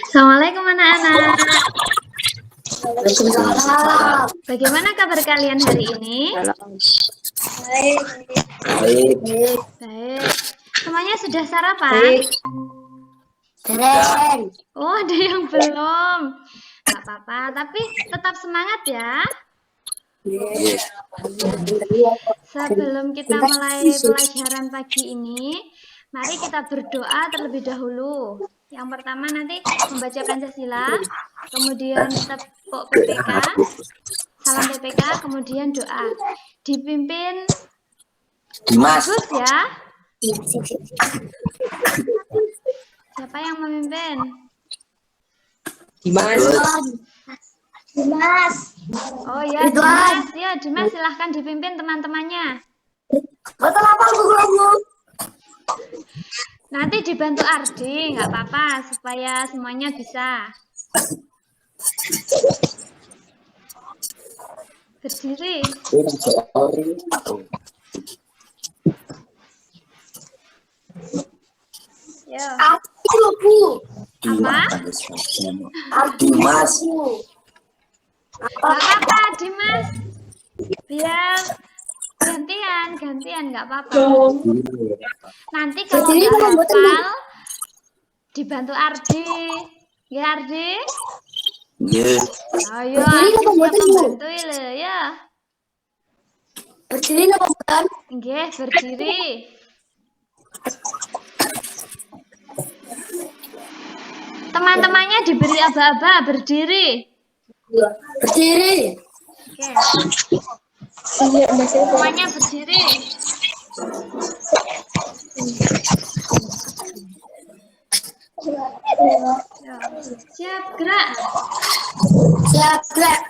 Assalamualaikum anak-anak. Bagaimana kabar kalian hari ini? Baik. Baik. Semuanya sudah sarapan? Oh, ada yang belum. Gak apa-apa, tapi tetap semangat ya. Sebelum kita mulai pelajaran pagi ini, mari kita berdoa terlebih dahulu. Yang pertama nanti membaca Pancasila, kemudian tepuk PPK, salam PPK, kemudian doa. Dipimpin Bagus ya. Siapa yang memimpin? Dimas. Oh ya, Dimas. Ya, Dimas silahkan dipimpin teman-temannya. Betul apa Bu? Nanti dibantu Ardi, nggak apa-apa, supaya semuanya bisa. Berdiri. Ya. Apa? Dimas. Nggak apa-apa, Dimas. Biar gantian, nggak apa-apa. Nanti kalau nggak hafal, dibantu Ardi. Ya, Ardi? Ayo, Ardi siap membantu ya. Berdiri apa bukan? Nggih, berdiri. Teman-temannya diberi aba-aba, berdiri. Berdiri. Oke. Semuanya berdiri. Ya. Siap, gerak. Siap, gerak.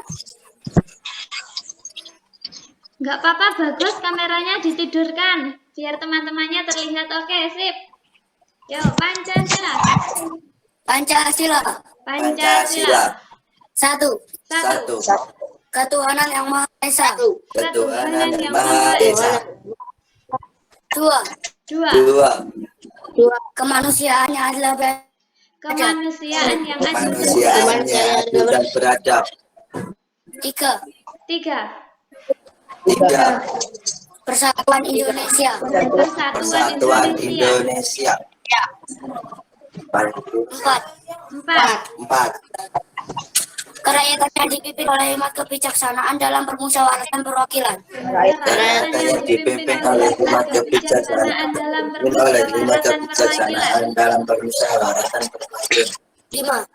Nggak apa-apa, bagus kameranya ditidurkan. Biar teman-temannya terlihat oke, sip. Yo, Pancasila. Pancasila. Pancasila. Satu. Ketuhanan yang Maha Esa. Ketuhanan yang Maha Esa. Dua. Kemanusiaan yang adil dan Kemanusiaan yang adil dan beradab. Tiga. Persatuan Indonesia. Persatuan Indonesia. Empat. Kerakyatan yang dipimpin oleh hikmat kebijaksanaan dalam permusyawaratan perwakilan. Kerakyatan yang dipimpin oleh hikmat kebijaksanaan dalam permusyawaratan perwakilan. Lima.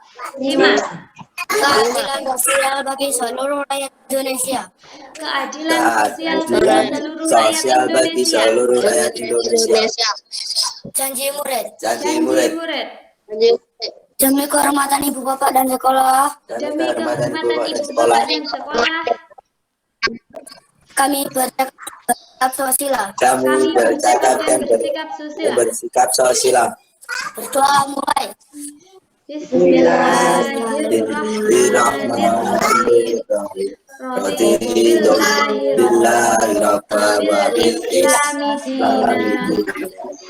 Keadilan sosial bagi seluruh rakyat Indonesia. Keadilan sosial bagi seluruh rakyat Indonesia. Janji murid. Demi Demi kehormatan ibu bapak dan sekolah. Kami bersikap susila. bersikap susila. Berdoa mulai. Bismillahirrahmanirrahim.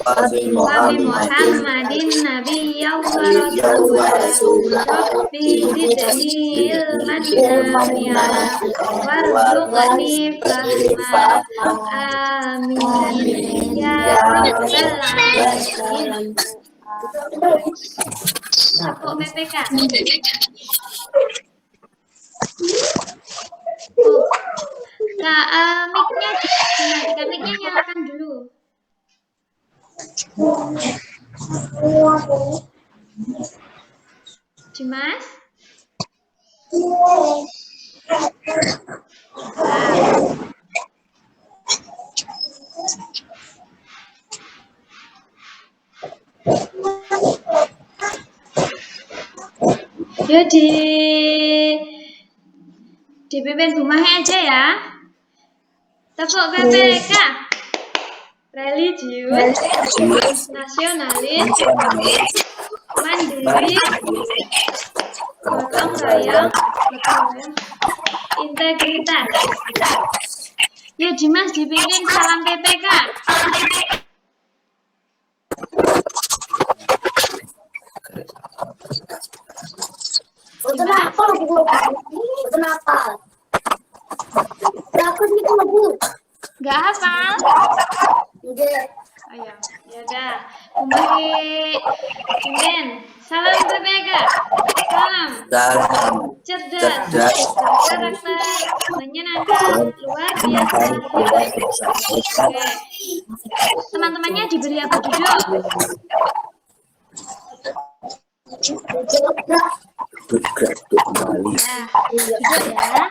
Wabi Muhammadin nabiyya wa rasulah. Rabbi zidni ilman nafi'a warzuqni fahma. Amin ya rabbal alamin. Tepuk PPK. Mic-nya dimatikan, mic-nya nyalakan dulu. Dimas? Yuk dipimpin Bu Mahe aja ya. Tepuk PPK. Religius, nasionalis, mandiri, gotong royong, integritas. Yuk Dimas dipimpin salam PPK. Kenapa? Kenapa? Takut itu Bu. Nggak hafal? Enggak. Ayo, yaudah. Kembali. Imin. Salam berbega. Salam. Cerdas. Karakter. Menyenangkan. Luar biasa. Oke. Teman-temannya diberi apa duduk? Nah, duduk ya.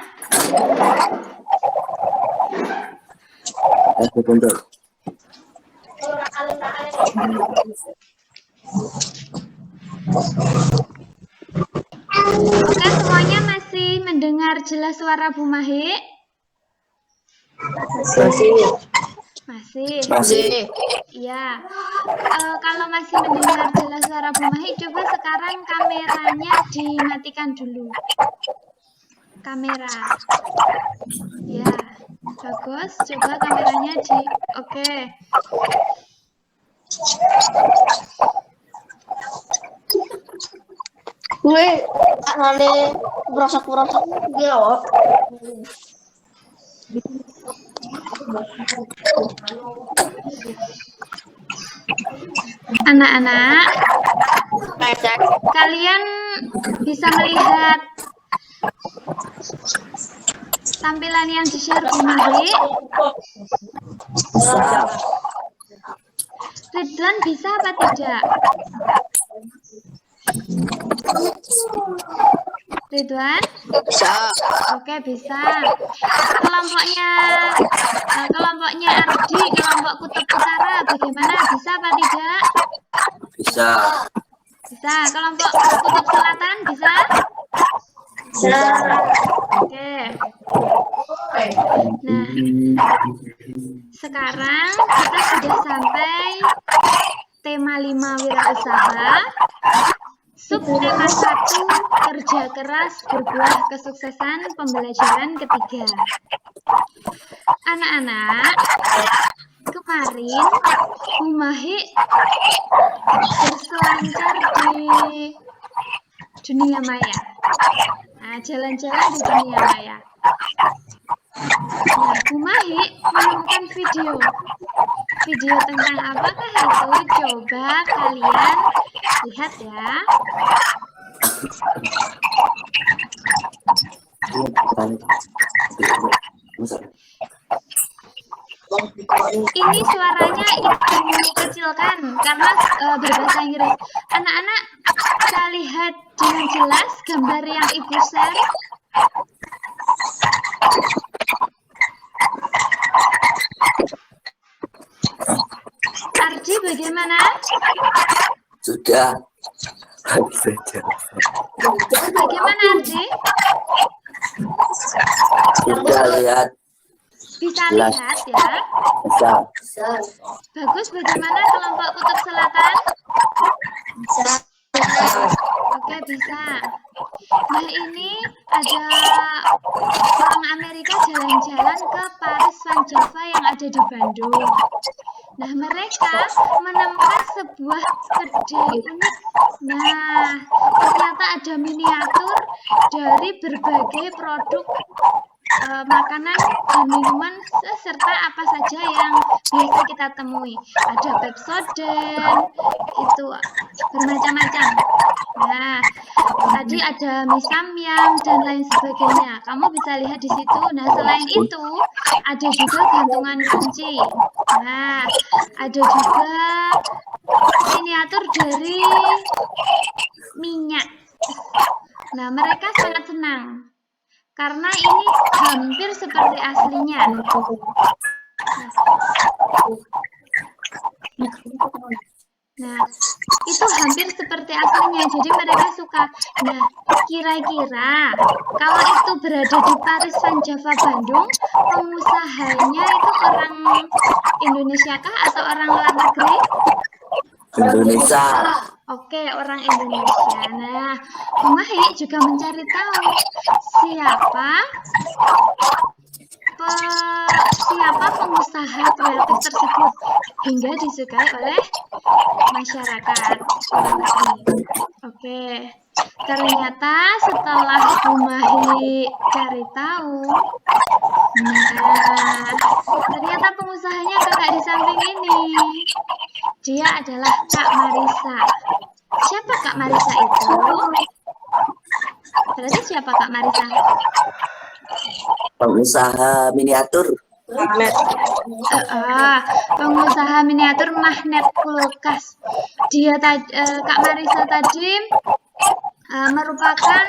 Oke, semuanya masih mendengar jelas suara Bu Mahi? Masih. Iya. Kalau masih mendengar jelas suara Bu Mahi, coba sekarang kameranya dimatikan dulu. Kamera. Ya, bagus. Coba kameranya Oke. Gue nanti berosok-berosok dia loh. Anak-anak, kalian bisa melihat tampilan yang di-share Bu Mahi? Ridwan bisa apa tidak? Ridwan? Bisa. Oke, bisa. Kelompoknya Ardi, kelompok Kutub Utara, bagaimana? Bisa apa tidak? Bisa. Bisa. Kelompok Kutub Selatan bisa? Bisa. Oke. Nah, sekarang kita sudah sampai tema 5 wirausaha. Subtema 1, kerja keras berbuah kesuksesan pembelajaran ketiga. Anak-anak, kemarin Bu Mahi berselancar di dunia maya. Nah, jalan-jalan di dunia maya. Nah, Bu Mahi menemukan video. Video tentang apakah itu? Coba kalian lihat ya. Ini suaranya Ibu kecilkan karena berbahasa Inggris. Anak-anak bisa lihat dengan jelas gambar yang Ibu share. Ardi bagaimana? Sudah. Bagaimana Ardi? Sudah lihat. Bisa lihat ya. Bisa. Bagus, bagaimana kelompok Kutub Selatan? Bisa. Oke, bisa. Nah, ini ada orang Amerika jalan-jalan ke Paris Van Java yang ada di Bandung. Nah, mereka menemukan sebuah kedai unik. Nah, ternyata ada miniatur dari berbagai produk makanan dan minuman serta apa saja yang biasa kita temui. Ada Pepsodent, itu bermacam-macam. Nah, tadi ada mie samyang dan lain sebagainya. Kamu bisa lihat di situ. Nah, selain itu ada juga gantungan kunci. Nah, ada juga miniatur dari minyak. Nah, mereka sangat senang karena ini hampir seperti aslinya. Nah, itu hampir seperti aslinya, jadi mereka suka. Nah, kira-kira kalau itu berada di Paris Van Java Bandung, pengusahanya itu orang Indonesia kah atau orang luar negeri? Indonesia. Oke, orang Indonesia. Nah, Bu Mahi juga mencari tahu siapa siapa pengusaha kreatif tersebut hingga disukai oleh masyarakat luar negeri. Oke, ternyata setelah Bu Mahi cari tahu, nah, ternyata pengusahanya kakak di samping ini. Dia adalah Kak Marisa. Siapa Kak Marisa itu? Berarti siapa Kak Marisa? Pengusaha miniatur. Pengusaha miniatur magnet kulkas. Kak Marisa tadi merupakan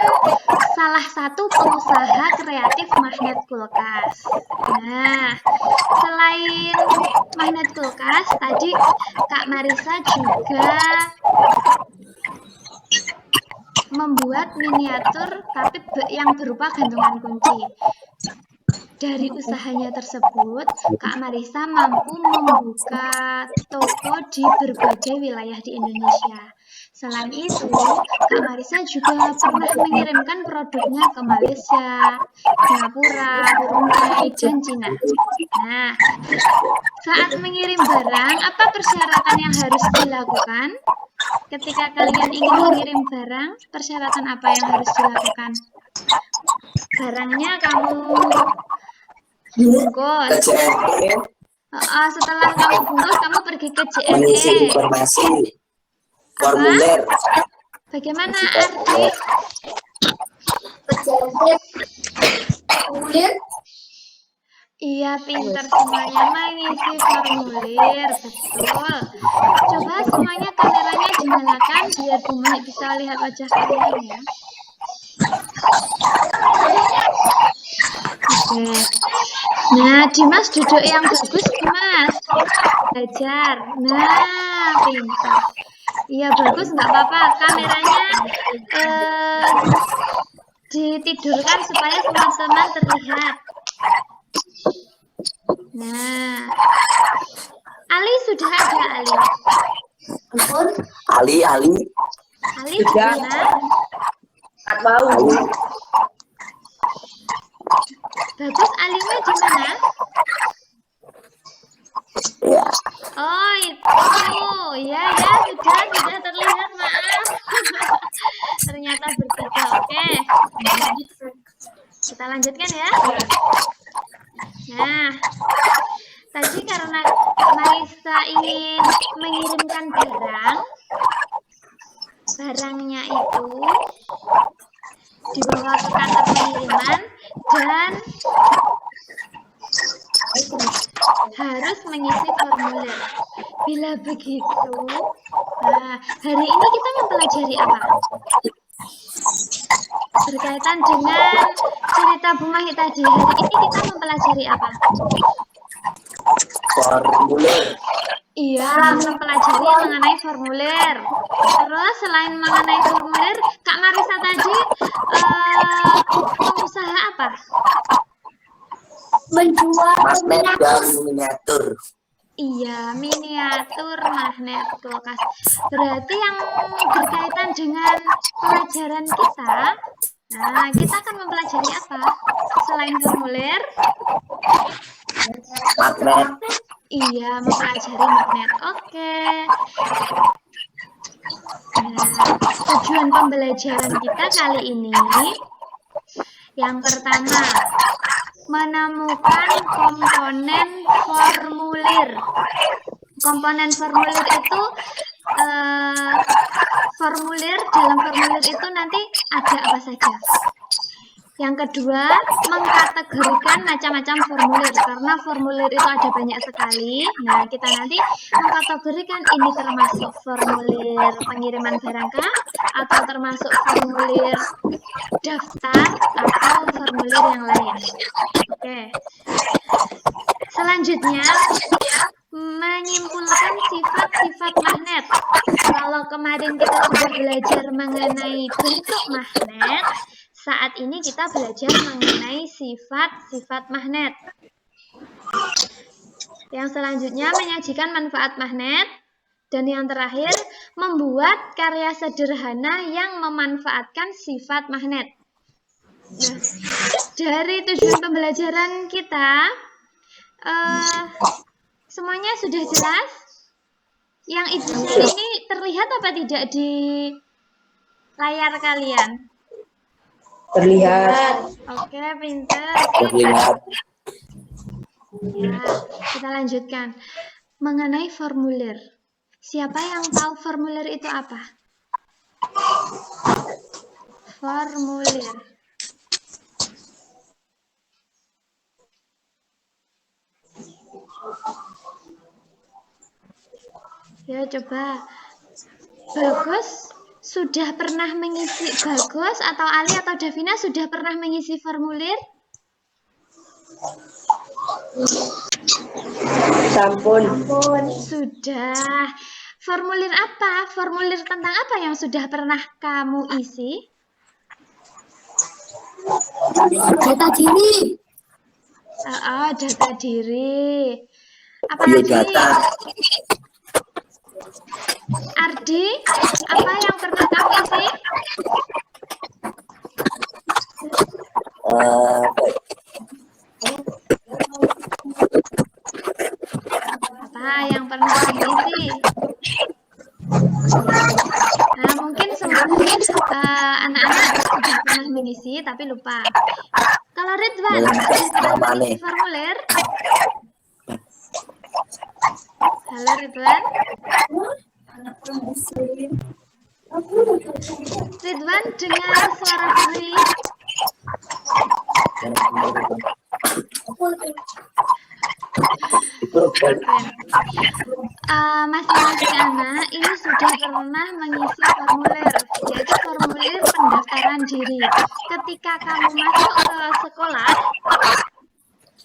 salah satu pengusaha kreatif magnet kulkas. Nah, selain magnet kulkas, tadi Kak Marisa juga membuat miniatur tapi yang berupa gantungan kunci. Dari usahanya tersebut, Kak Marisa mampu membuka toko di berbagai wilayah di Indonesia. Selain itu, Kak Marisa juga pernah mengirimkan produknya ke Malaysia, Singapura, Brunei, dan Cina. Nah, saat mengirim barang, apa persyaratan yang harus dilakukan? Ketika kalian ingin mengirim barang, persyaratan apa yang harus dilakukan? Barangnya kamu bungkus. Setelah kamu bungkus, kamu pergi ke JNE. Mengisi informasi. Formulir. Bagaimana arti? Formulir. Iya, pintar semuanya mengisi formulir, betul. Coba semuanya kameranya dinyalakan biar Bu Mahi bisa lihat wajah kalian ya. Oke. Nah, Dimas duduk yang bagus, Dimas. Belajar. Nah, pintar. Iya, bagus, nggak apa-apa. Kameranya ditidurkan supaya semua teman terlihat. Nah, Ali sudah ada, Ali. Ali Ali di mana? Ali. Bagus, Alinya di mana? Ya. Oh, itu. Ya, sudah terlihat, maaf. Ternyata bertiga. Oke. Kita lanjutkan ya. Nah, tadi karena Kak Marisa ingin mengirimkan barangnya itu dibawa ke kantor pengiriman dan harus mengisi formulir. Bila begitu, nah, hari ini kita mempelajari apa? Berkaitan dengan cerita Bu Mahi tadi, hari ini kita mempelajari apa? Formulir. Iya, mempelajari mengenai formulir. Terus selain mengenai formulir, Kak Marisa tadi pengusaha apa? Menjual Magnet dan miniatur. Iya, miniatur magnet kulkas. Berarti yang berkaitan dengan pelajaran kita, nah kita akan mempelajari apa? Selain formulir? Magnet. Iya, mempelajari magnet. Oke. Nah, tujuan pembelajaran kita kali ini yang pertama, menemukan komponen formulir. Komponen formulir itu dalam formulir itu nanti ada apa saja. Yang kedua, mengkategorikan macam-macam formulir, karena formulir itu ada banyak sekali. Nah, kita nanti mengkategorikan ini termasuk formulir pengiriman barangkah, atau termasuk formulir daftar, atau formulir yang lain. Oke. Selanjutnya, menyimpulkan sifat-sifat magnet. Kalau kemarin kita sudah belajar mengenai bentuk magnet, saat ini kita belajar mengenai sifat-sifat magnet. Yang selanjutnya menyajikan manfaat magnet. Dan yang terakhir, membuat karya sederhana yang memanfaatkan sifat magnet. Nah, dari tujuan pembelajaran kita, Eh, semuanya sudah jelas? Yang itu ini terlihat apa tidak di layar kalian? Terlihat. Oke, pinter. Terlihat. Ya, kita lanjutkan. Mengenai formulir. Siapa yang tahu formulir itu apa? Formulir. Ya, coba. Bagus sudah pernah mengisi, Bagus atau Ali atau Davina sudah pernah mengisi formulir? Sampun. Sudah. Formulir apa? Formulir tentang apa yang sudah pernah kamu isi? Data diri. Data diri. Apa Biodata. lagi? Ardi, apa yang pernah kamu isi? Apa yang pernah kamu isi? Nah, mungkin semua anak-anak sudah pernah mengisi tapi lupa. Kalau Ridwan, sudah mengisi formulir? Halo Ridwan. Ridwan, dengar suara Diri. Masing-masing anak ini sudah pernah mengisi formulir, yaitu formulir pendaftaran diri. Ketika kamu masuk ke sekolah,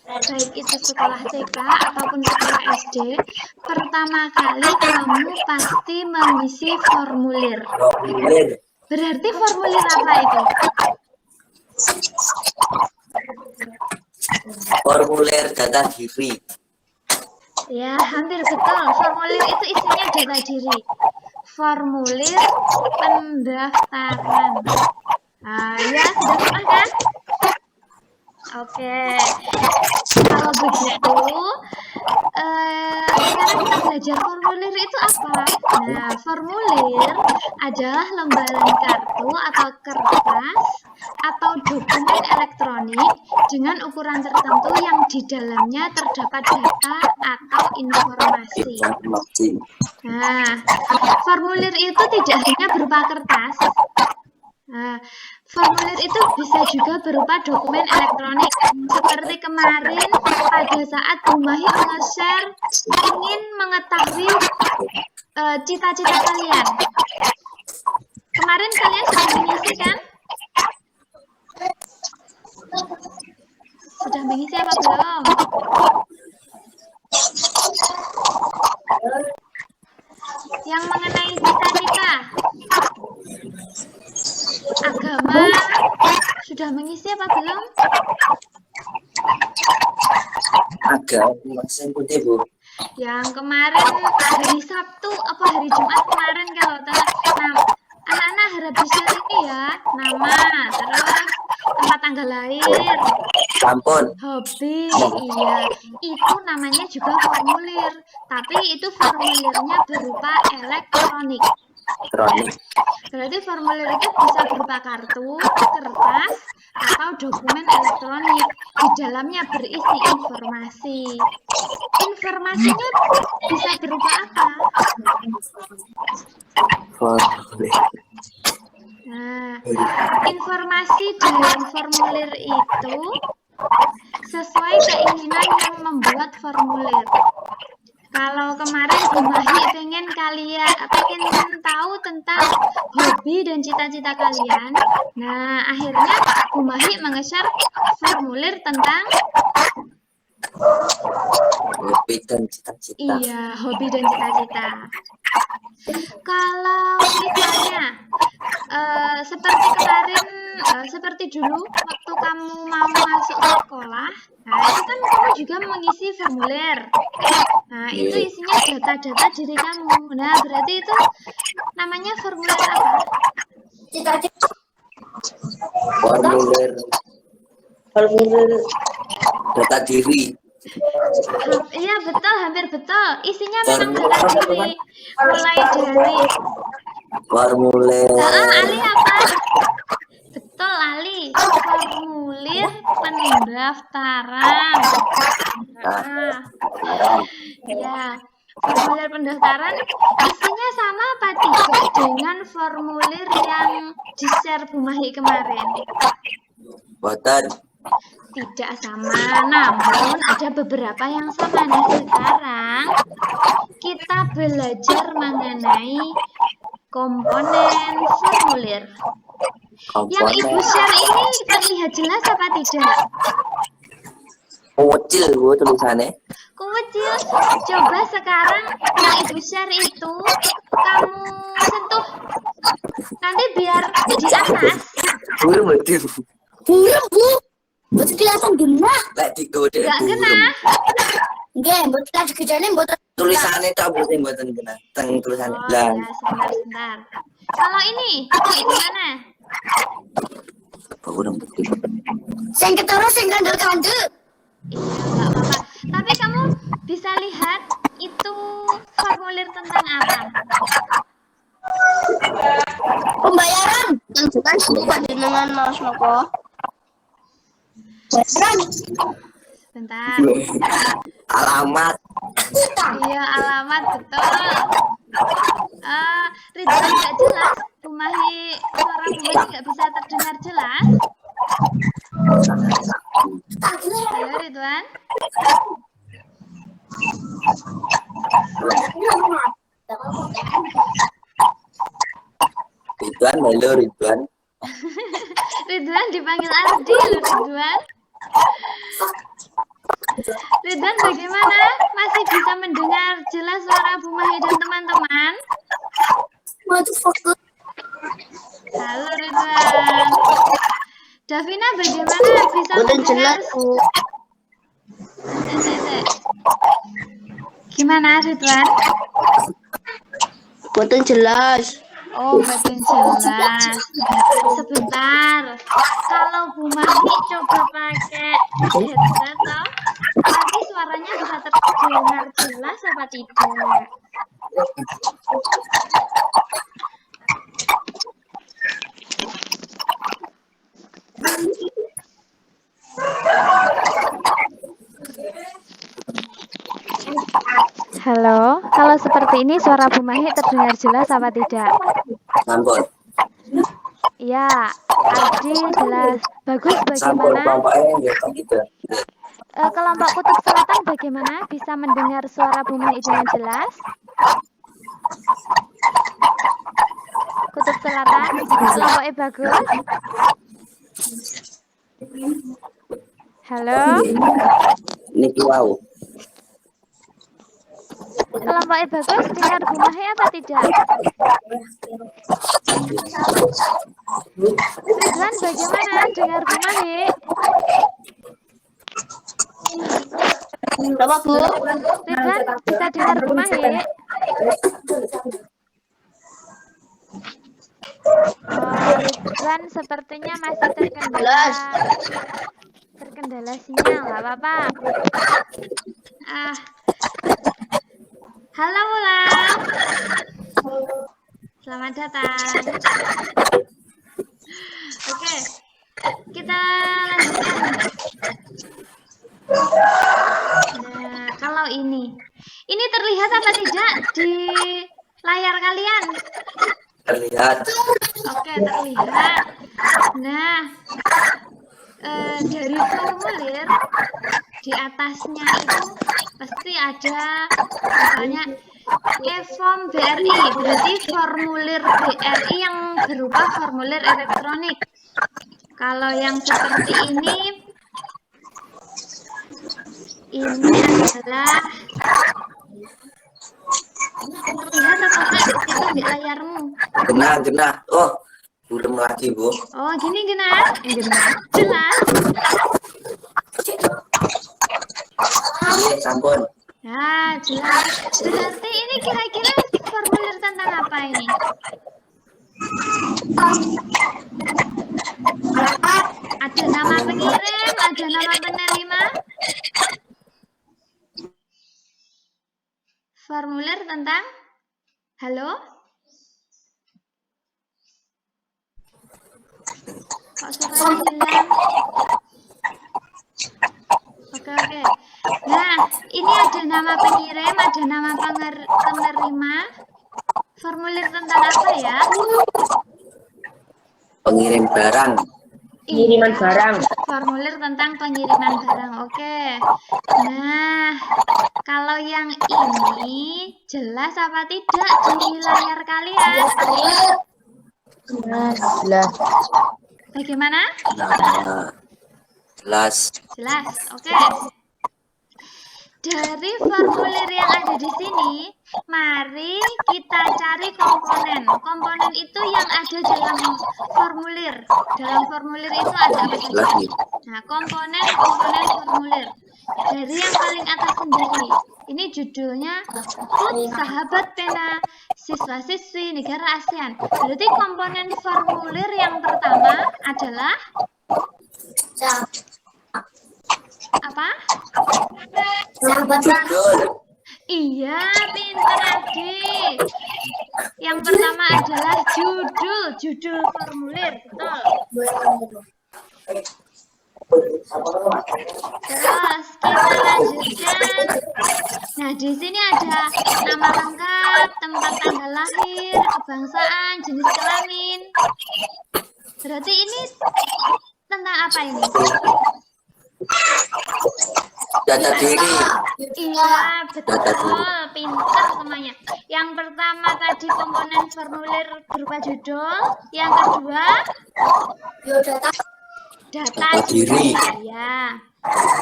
baik itu sekolah TK ataupun sekolah SD, pertama kali kamu pasti mengisi formulir. Berarti formulir apa itu? Formulir data diri. Ya, hampir betul. Formulir itu isinya data diri. Formulir pendaftaran. Ya, sudah pernah kan? Oke. Kalau begitu, sekarang kita belajar formulir itu apa? Nah, formulir adalah lembaran kartu atau kertas atau dokumen elektronik dengan ukuran tertentu yang di dalamnya terdapat data atau informasi. Nah, formulir itu tidak hanya berupa kertas. Nah, formulir itu bisa juga berupa dokumen elektronik. Seperti kemarin pada saat Bu Mahi nge-share ingin mengetahui cita-cita kalian. Kemarin kalian sudah mengisi kan? Sudah mengisi apa belum? Yang mengenai cita-cita, agama, sudah mengisi apa belum? Agama yang putih, Bu. Yang kemarin hari Sabtu apa hari Jumat kemarin kalau anak-anak harap di-share ini ya, nama, terus tempat tanggal lahir, Sampun. hobi, iya, itu namanya juga formulir, tapi itu formulirnya berupa elektronik. Berarti formulir itu bisa berupa kartu, kertas, atau dokumen elektronik. Di dalamnya berisi informasi. Informasinya bisa berupa apa? Nah, informasi dalam formulir itu sesuai keinginan yang membuat formulir. Kalau kemarin Bu Mahi pengen tahu tentang hobi dan cita-cita kalian. Nah, akhirnya Bu Mahi nge-share formulir tentang hobi dan cita-cita. Iya, hobi dan cita-cita. Kalau misalnya seperti kemarin, seperti dulu waktu kamu mau masuk ke sekolah, nah itu kan kamu juga mengisi formulir. Nah, itu isinya data-data diri kamu. Nah, berarti itu namanya formulir apa? Formulir data diri. Iya betul, hampir betul. Isinya memang Formulir data apa, diri. Mas? Mulai dari Formulir Ali apa? Betul Ali. Formulir pendaftaran. Ah, ya. Formulir pendaftaran isinya sama apa tidak dengan formulir yang di-share Bu Mahi kemarin? boten. Tidak sama, namun ada beberapa yang sama. Nah, sekarang kita belajar mengenai komponen formulir. Yang Ibu share ini terlihat jelas apa tidak? Kecil Bu tulisannya. Kecil. Coba sekarang yang Ibu share itu kamu sentuh. Nanti biar di atas. Burung betul. Burung, Bu. Betul kelihatan genah. Lek digode Enggak burung. kena. Nggih, mboten lagi kejane mboten. Tulisannya tak boten kena. Teng tulisannya. Oh Lah, ya, sebentar. Kalau ini gimana? burung betul. Sing ketara sing kandel-kandel. Iya, nggak apa-apa. Tapi kamu bisa lihat itu formulir tentang apa? Pembayaran. Bukan panjenengan Mas Noko. Pembayaran. Sebentar. Alamat. Iya, alamat betul. Ridwan nggak jelas. Suara Bu Mahi nggak bisa terdengar jelas. Ayo Ridwan. Ridwan, halo Ridwan. Ridwan dipanggil Ardi loh Ridwan. Ridwan bagaimana? Masih bisa mendengar jelas suara Bu Mahi dan teman-teman? Halo Ridwan. Davina bagaimana? Bisa mendengar? Cek. Gimana Ridwan? Boten jelas. Oh, betul jelas. Sebentar. Kalau Bu Mahi coba pakai headset toh, nanti suaranya bisa terdengar jelas apa tidak? Halo, kalau seperti ini suara Bu Mahi terdengar jelas apa tidak? Sampun. Ya, Ardi jelas. Bagus Sampun bagaimana? kelompoknya ya gitu. Kelompok Kutub Selatan bagaimana? Bisa mendengar suara Bu Mahi dengan jelas? Kutub Selatan, kelompoknya bagus. Halo, Niki wow. kelompoknya bagus. Dengar Bu Mahi apa tidak? Ridwan bagaimana? Dengar Bu Mahi? Berapa, Bu? Ridwan bisa dengar Bu Mahi? Oh, Ridwan sepertinya masih terkendala sinyal, nggak apa-apa. Halo ulang. Selamat datang. Oke, kita lanjutkan. Nah, kalau ini terlihat apa tidak di layar kalian? Terlihat. Oke, terlihat. Nah, dari formulir di atasnya itu pasti ada misalnya e-form BRI, berarti formulir BRI yang berupa formulir elektronik. Kalau yang seperti ini adalah terlihat apa enggak itu di layarmu? Genah. Oh, burung lagi Bu. Oh, gini genah. Jelas. Iya, sampun. Nah, jelas. Berarti ini kira-kira formulir tentang apa ini? Ada nama pengirim, ada nama penerima. formulir tentang halo? Kok suaranya hilang? Oke. Nah, ini ada nama pengirim, ada nama penerima. Formulir tentang apa ya? Pengirim barang. Pengiriman Iya, barang. formulir tentang pengiriman barang. Oke. Nah, kalau yang ini jelas apa tidak di layar kalian? Jelas. Bagaimana? Nah, jelas. Jelas. Oke. Dari formulir yang ada di sini, mari kita cari komponen. Komponen itu yang ada dalam formulir. Dalam formulir itu ada apa saja? Lagi. Nah, komponen formulir. Dari yang paling atas sendiri. Ini judulnya Klub Sahabat Pena Siswa-siswi Negara ASEAN. Berarti komponen formulir yang pertama adalah apa? Judul. Iya, pintar adik. Yang pertama adalah judul formulir, betul. Terus kita lanjutkan. Nah, di sini ada nama lengkap, tempat tanggal lahir, kebangsaan, jenis kelamin. Berarti ini tentang apa ini? Data diri. Iya, betul. Pintar semuanya. Yang pertama tadi komponen formulir berupa judul. Yang kedua, data diri. Ya.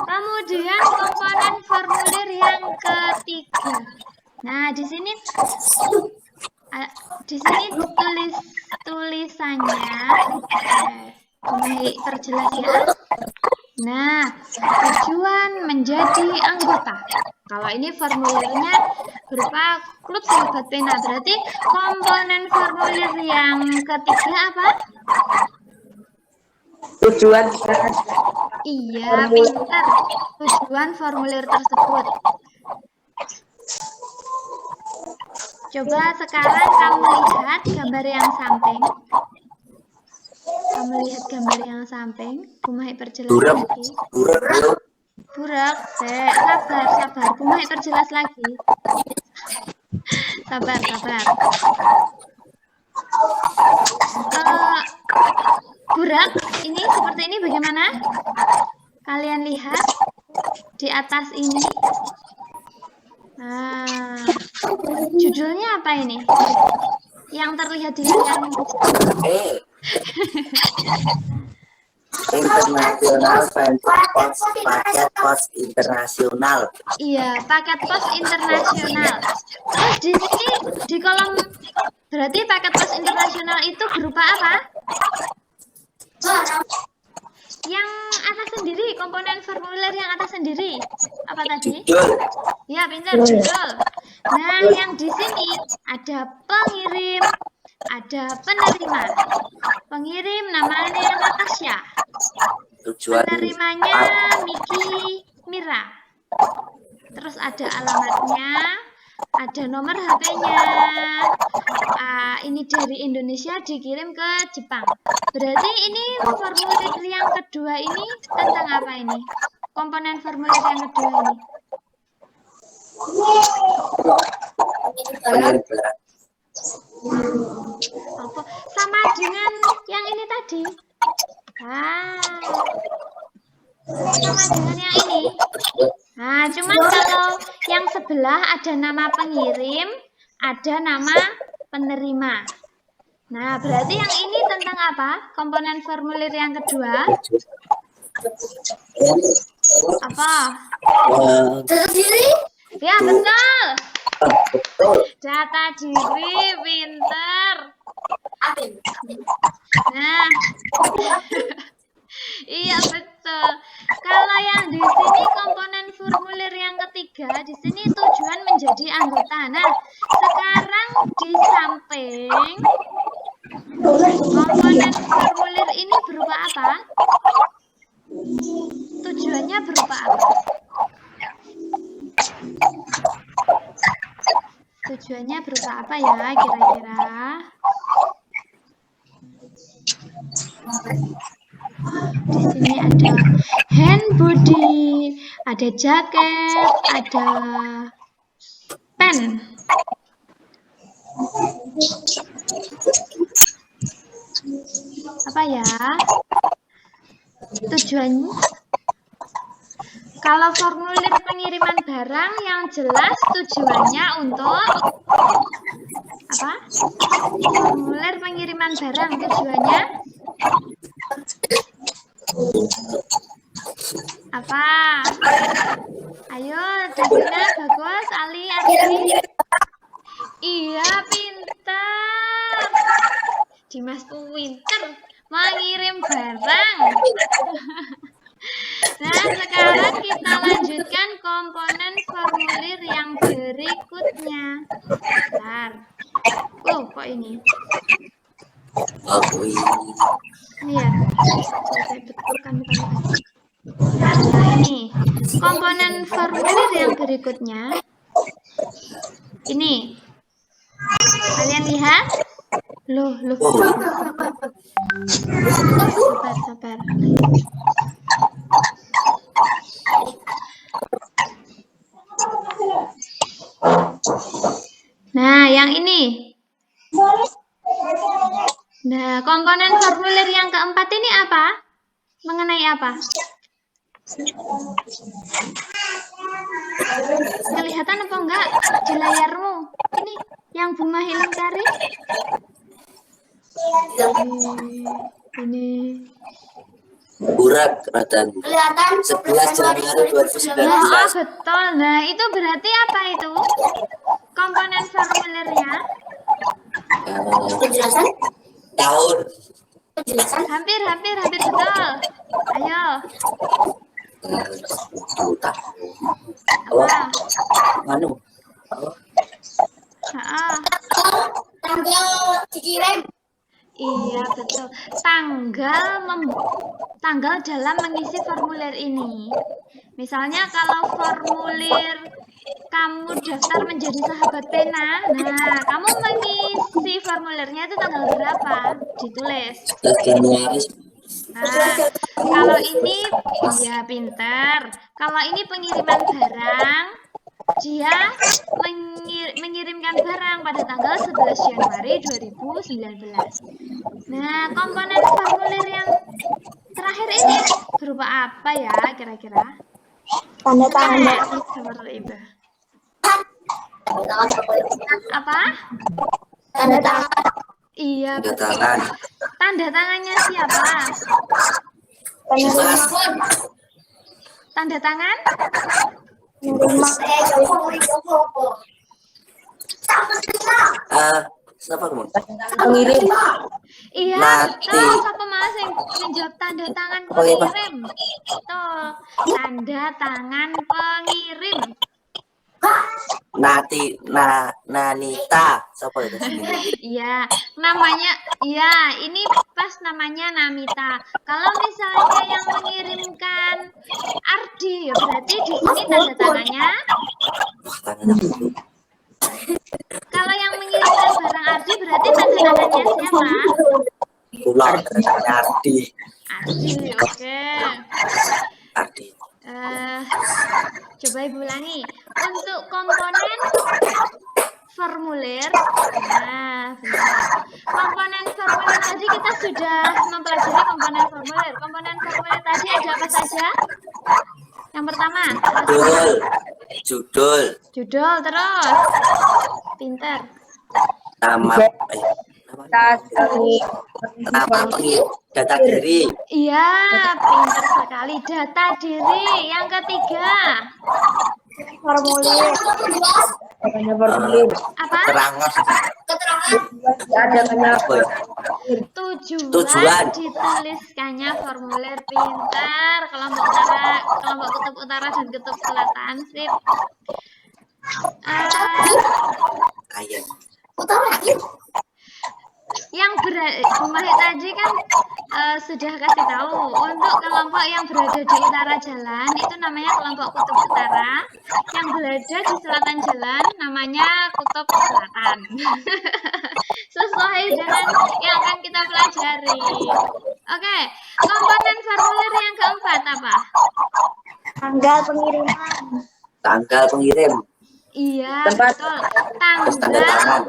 Kemudian komponen formulir yang ketiga. Nah, di sini tulisannya. Mulai perjelas ya. Nah, tujuan menjadi anggota. Kalau ini formulirnya berupa Klub Sahabat Pena, berarti komponen formulir yang ketiga apa? Tujuan. Iya, pintar. Tujuan formulir tersebut. Coba sekarang kamu lihat gambar yang samping. Kamu lihat gambar yang samping. Bumai perjelas lagi. Burak, sabar. Bumai perjelas lagi. Sabar. Burak, ini seperti ini bagaimana? Kalian lihat di atas ini. Nah, judulnya apa ini? Yang terlihat di layarmu. Internasional paket pos internasional. Iya, paket pos internasional. Terus di sini di kolom berarti paket pos internasional itu berupa apa? Yang atas sendiri, komponen formulir yang atas sendiri. Apa tadi? Judul. Ya, pintar, judul. Nah, yang di sini ada pengirim, ada penerima. Pengirim namanya Natasha. Tujuan. Penerimanya Miki Mira. Terus ada alamatnya, ada nomor HP-nya. Ini dari Indonesia dikirim ke Jepang. Berarti ini formulir yang kedua ini tentang apa ini? Komponen formulir yang kedua ini. Apa? Sama dengan yang ini tadi. Sama dengan yang ini. Nah, cuman kalau yang sebelah ada nama pengirim, ada nama penerima. Nah, berarti yang ini tentang apa? Komponen formulir yang kedua. Apa? Data diri? Ya, betul. Data diri, pinter. Nah, iya betul. Kalau yang di sini komponen formulir yang ketiga, di sini tujuan menjadi anggota. Nah, sekarang di samping komponen formulir ini berupa apa? Tujuannya berupa apa? tujuannya berupa apa ya kira-kira? Di sini ada hand body, ada jaket, ada pen. Apa ya? Tujuannya? Kalau formulir pengiriman barang yang jelas tujuannya untuk apa? Formulir pengiriman barang tujuannya apa? Ayo, Davina, Bagus, Ali, Ardi. Iya, pintar. Dimas pintar mengirim barang. Nah, sekarang kita lanjutkan komponen formulir yang berikutnya. Bentar. Oh, kok ini? Aku ini. Ini ya. Saya betulkan bukan. Nah, ini komponen formulir yang berikutnya. Ini. Kalian lihat? Loh. Sabar. Nah, yang ini. Nah, komponen formulir yang keempat ini apa? Mengenai apa? Kelihatan apa enggak di layarmu? Ini yang Bunga Hilang cari. Ini. Burak Radan. Kelihatan 11 Januari 2019. Nah, betul. Nah, itu berarti apa itu? Komponen formulirnya? Penjelasan? Tahun. Penjelasan? Hampir betul. Ayo. Apa? Anu. Tanggal dikirim. Iya, betul. Tanggal dalam mengisi formulir ini. Misalnya kalau formulir kamu daftar menjadi sahabat pena, nah kamu mengisi formulirnya itu tanggal berapa? Ditulis. 11 Januari. Nah, kalau ini ya pintar. Kalau ini pengiriman barang, dia mengirimkan barang pada tanggal 11 Januari 2019. Nah, komponen formulir yang terakhir ini berupa apa ya kira-kira? Tanda tangan. Seperti itu. Apa? Tanda tangan. Iya, Tanda betul. tangan. Tanda tangannya siapa? Dimas. Tanda tangan? Siapa kamu? Pengirim. Iya, Nanti. tuh siapa mas yang menjawab tanda tangan pengirim? Tuh, tanda tangan pengirim. Nanita. Siapa itu? Iya, namanya, iya, ini pas namanya Namita. Kalau misalnya yang mengirimkan Ardi, ya berarti di sini tanda tangannya. Wah, tangannya dulu. Kalau yang mengirimkan barang Ardi, berarti tanda tangannya siapa? Pulang dari Ardi. Ardi, oke. Ardi. Coba Ibu ulangi. Untuk komponen formulir, nah, benar. Komponen formulir tadi kita sudah mempelajari komponen formulir. Komponen formulir tadi ada apa saja? Yang pertama, Judul. Terus pinter. Nama data diri. Iya, pinter sekali. Data diri. Yang ketiga, Formulir. Adanya formulir. apa? Keterangan. Adanya Tujuan dituliskannya formulir. Pintar. Kelompok kutub utara dan kutub selatan. Sip. Utara. Yang Bumahit tadi kan sudah kasih tahu. Untuk kelompok yang berada di utara jalan itu namanya kelompok kutub utara. Yang berada di selatan jalan namanya kutub selatan. Sesuai dengan yang akan kita pelajari. Oke, komponen formulir yang keempat apa? Tanggal pengiriman. Tanggal pengirim. Iya, Tempat. betul. Terus tanda Tanggal tangan.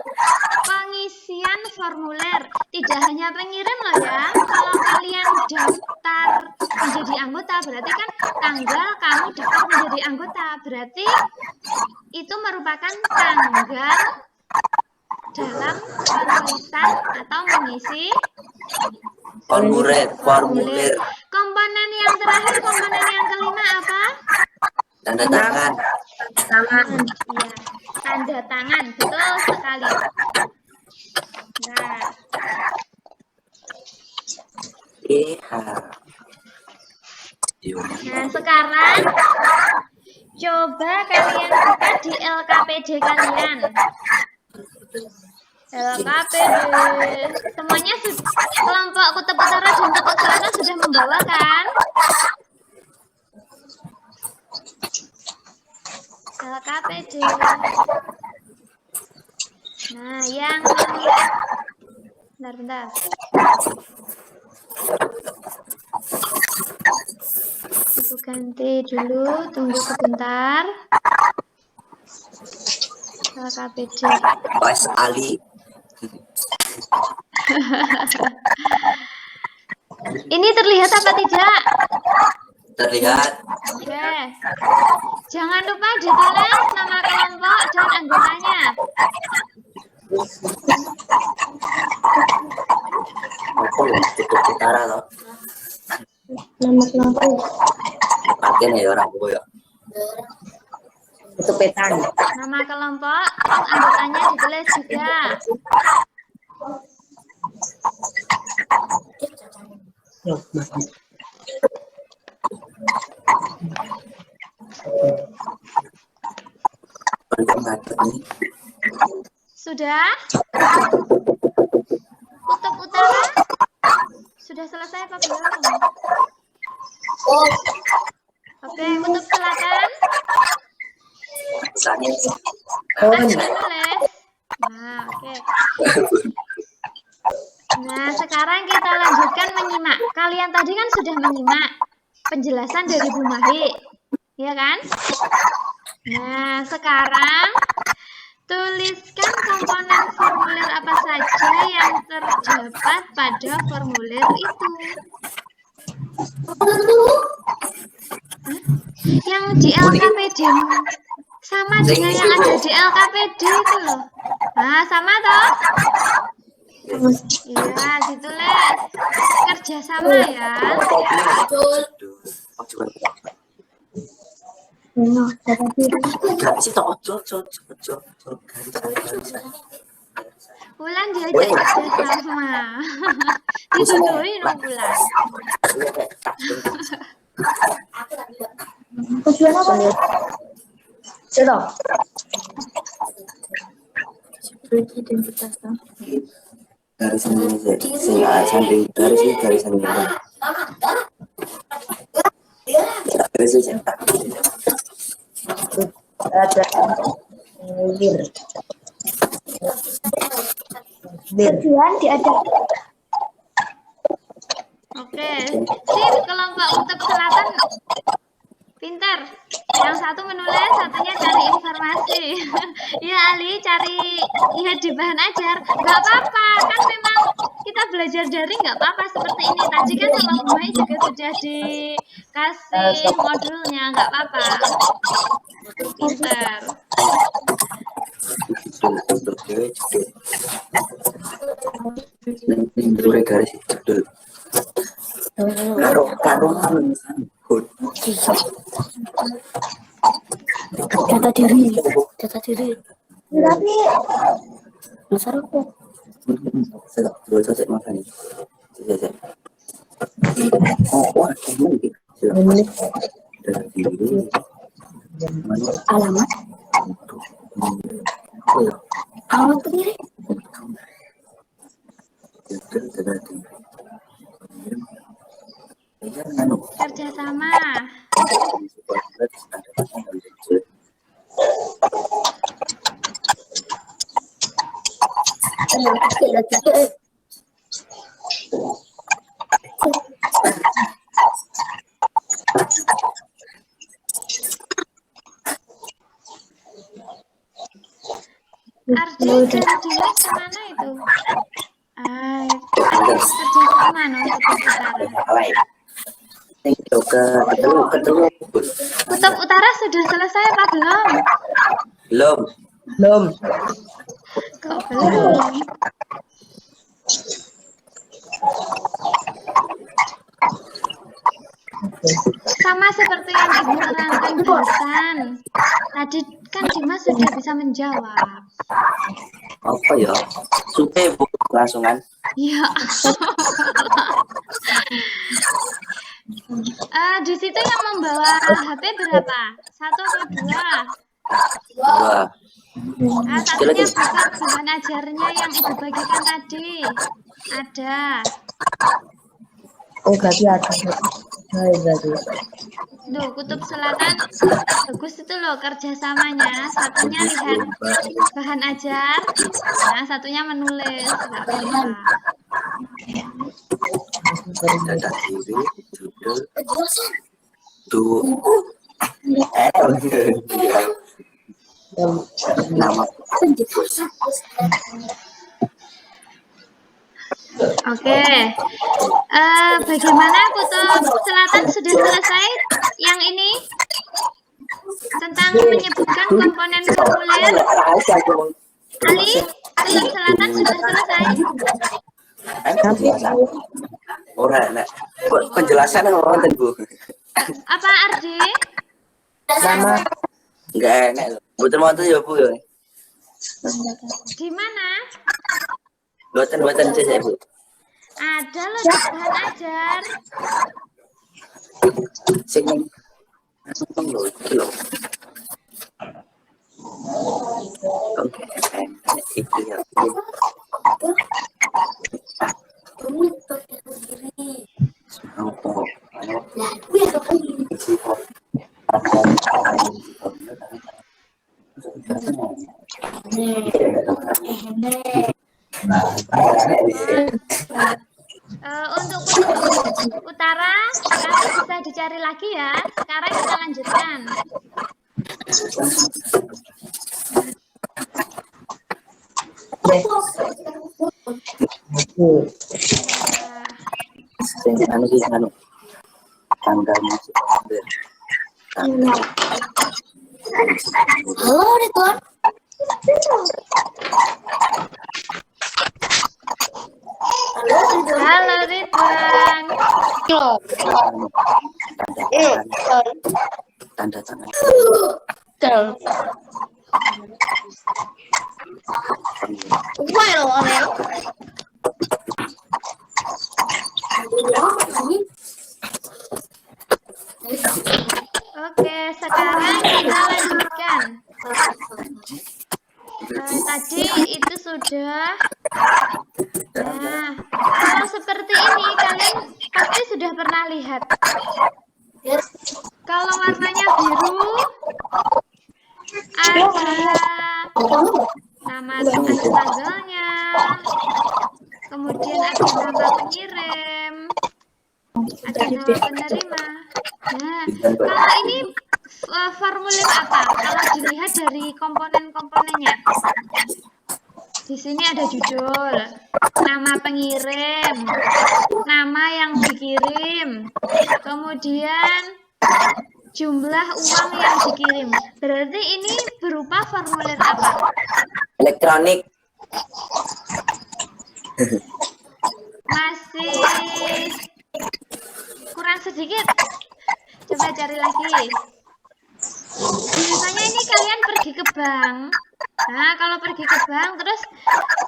pengisian formulir. Tidak hanya pengirim loh ya. Kalau kalian daftar menjadi anggota, berarti kan tanggal kamu daftar menjadi anggota. Berarti itu merupakan tanggal dalam penulisan atau mengisi Formulir. formulir. Komponen yang terakhir, komponen yang kelima apa? Tanda tangan. Tangan. Iya, tanda tangan. Betul sekali. Nah, Iya. nah sekarang coba kalian buka di LKPD kalian. LKPD. Semuanya kelompok kutub utara dan kutub selatan sudah membawa kan? LKPD. Nah, yang bentar. Ibu ganti dulu, tunggu sebentar. LKPD. Mas Ali. Ini terlihat apa tidak? Terlihat. Oke. Jangan lupa ditulis nama kelompok dan anggotanya. Apa ya? Kutub utara loh. Nama kelompok. Makin ya orang tua ya. Itu petan. Nama kelompok, anggotanya ditulis juga. Sudah? Kutub utara? Sudah selesai apa belum? Oke, kutub selatan? Kan sudah nulis. Nah, oke. Nah, sekarang kita lanjutkan menyimak. Kalian tadi kan sudah menyimak penjelasan dari Bu Mahi, ya kan? Nah, sekarang tuliskan komponen formulir apa saja yang terdapat pada formulir itu. Yang di LKPD sama dengan yang ada di LKPD itu loh. Nah, sama toh? Iya, ditulis. Kerja sama ya. Bulan diajak kerja sama. Dijodohin dong Bulan. Tujuan apa? Sudah. Dari sini sampai dari sini dari sini. Dari sini cetak. Ada tujuan diajak. Oke, sip, kelompok kutub selatan pintar. Yang satu menulis, satunya cari informasi. Ya Ali, cari lihat di bahan ajar. Gak apa-apa, kan memang kita belajar daring gak apa-apa seperti ini. Tadi kan sama Bu Mai juga sudah dikasih modulnya, gak apa-apa. Pintar. Garis judul. Data diri. Tapi Besar apa? Dua cocok makan. Oh, ini. Alamat. Alamat sendiri. kerjasama. Ardi dan Dimas kemana itu? Kerjasama Kutub Utara. Ketemu. Kutub Utara sudah selesai apa belum? Belum. Kok belum? Sama seperti yang Ibu terangkan barusan. Tadi kan Dimas sudah bisa menjawab. Apa ya? Supe Bu langsungan. Ya. Di situ yang membawa HP berapa? 1 atau 2? 2. Satunya buka bahan ajarnya yang Ibu bagikan tadi. Ada. Oh, berarti ada. Berarti. Loh, Kutub Selatan bagus itu loh kerjasamanya. Satunya lihat bahan ajar, nah satunya menulis. Nggak apa-apa. Data diri, judul, nama. Oke. Bagaimana Kutub Selatan sudah selesai yang ini? Tentang menyebutkan komponen formulir. Ali, Kutub Selatan sudah selesai? Penjelasan orang Bu. Apa Ardi? Nama Enggak enak. Betul ya Bu ya. Di mana? Buatan saya Bu. Ada loh di bahan ajar. Segmen. Oke. Itu ya. Untuk Kutub Utara nanti bisa dicari lagi ya. Sekarang kita lanjutkan. Anu. Tanggalnya Halo, Ridwan. Halo Ridwan. tanda tangan. Oke, sekarang kita lanjutkan. Tadi itu sudah. Nah, kalau seperti ini kalian pasti sudah pernah lihat. Kalau warnanya biru, ada nama tanggalnya, kemudian ada nama pengirim, ada nama penerima. Nah, kalau ini formulir apa? Kalau dilihat dari komponen-komponennya, di sini ada judul, nama pengirim, nama yang dikirim, kemudian jumlah uang yang dikirim. Berarti ini berupa formulir apa? Elektronik. Masih kurang sedikit. Coba cari lagi. Biasanya ini kalian pergi ke bank. Nah, kalau pergi ke bank, terus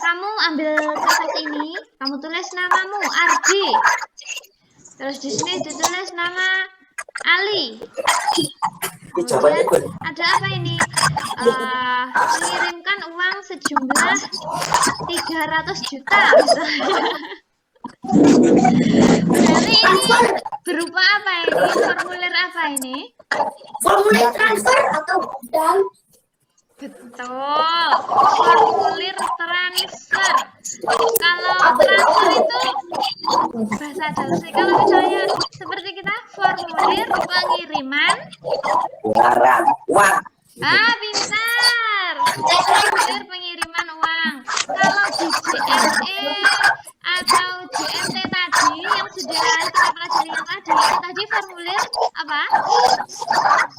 kamu ambil kertas ini, kamu tulis namamu, Ardi. Terus di sini ditulis nama Ali. Kemudian ada apa ini? Mengirimkan uang sejumlah 300 juta misalnya. Berarti ini berupa apa ini? Formulir apa ini? Formulir transfer atau dan Betul, formulir transfer. Kalau transfer itu bahasa Jawa sih. Kalau misalnya seperti kita formulir pengiriman, barang, uang. pintar. Formulir pengiriman uang. Kalau di JME atau JMT tadi yang sudah kita pelajari yang tadi, itu tadi formulir apa?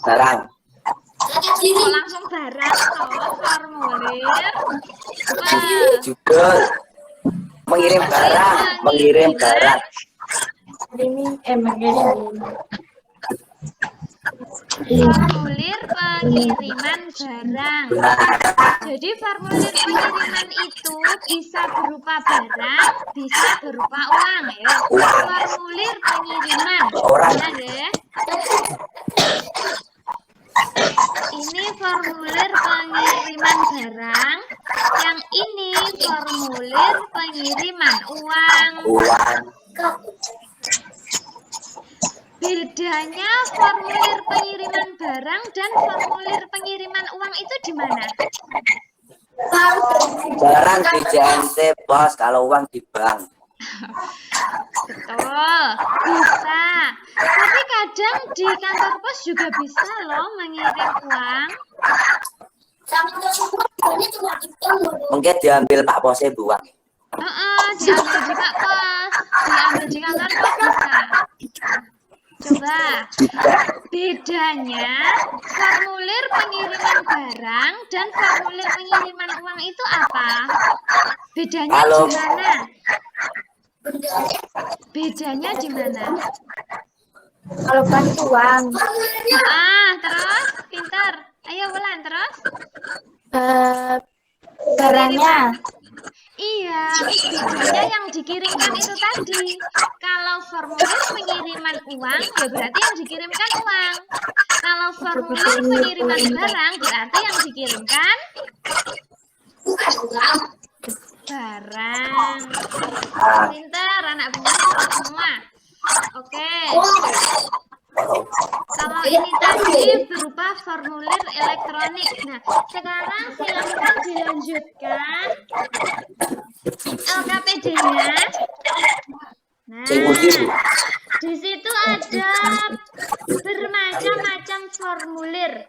Barang. Oh, langsung barang toh formulir Juga mengirim barang, mengirim barang. formulir pengiriman barang. Jadi formulir pengiriman itu bisa berupa barang, bisa berupa uang ya. Formulir pengiriman. Benar ya? Ini formulir pengiriman barang, yang ini formulir pengiriman uang. Uang. Bedanya formulir pengiriman barang dan formulir pengiriman uang itu di mana? Barang di JNT, bos. Kalau uang di bank. Betul, bisa. Tapi kadang di kantor pos juga bisa loh mengirim uang. Mungkin diambil Pak Posnya buang. Diambil di Pak Pos, diambil di kantor pos bisa. Coba, bedanya formulir pengiriman barang dan formulir pengiriman uang itu apa? Bedanya di mana? Bedanya di mana? kalau kan uang Terus, pintar. Ayo Wulan, terus. barangnya Iya, bedanya yang dikirimkan itu tadi. Kalau formulir pengiriman uang, ya berarti yang dikirimkan uang. Kalau formulir pengiriman barang, berarti yang dikirimkan barang. Pintar, anak pintar semua. Oke. Kalau ini tadi berupa formulir elektronik. Nah, sekarang silahkan dilanjutkan LKPD-nya. Nah, di situ ada bermacam-macam formulir.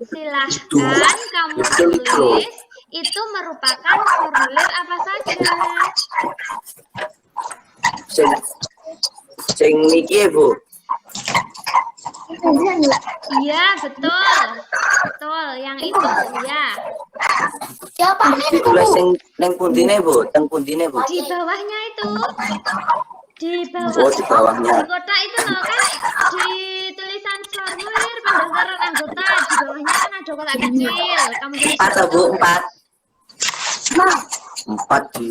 Silahkan kamu tulis itu merupakan formulir apa saja. Sing niki, Bu. Iya, betul. Betul, yang itu ya. siapa Ditulis neng pundine, Bu. Teng pundine, Bu. Di bawahnya itu. Di bawah. Oh, di bawahnya. Di kotak itu loh kan di tulisan formulir pendaftaran anggota. Di bawahnya kan ada kotak kecil. Kamu tulis 4, Bu. 4. 4 di.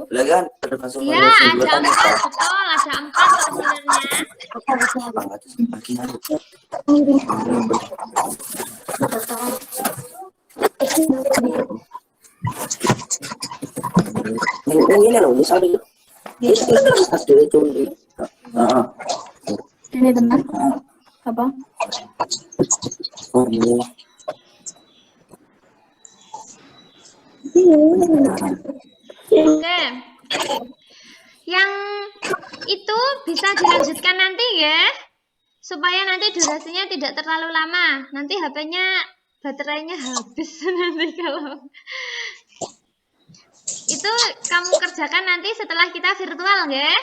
Lah kan termasuk ya, ada 4, betul, ada 4 formulirnya. Ini loh, misalnya. ini teman apa Oke. Yang itu bisa dilanjutkan nanti ya. Supaya nanti durasinya tidak terlalu lama. Nanti HP-nya baterainya habis nanti kalau itu kamu kerjakan nanti setelah kita virtual ya.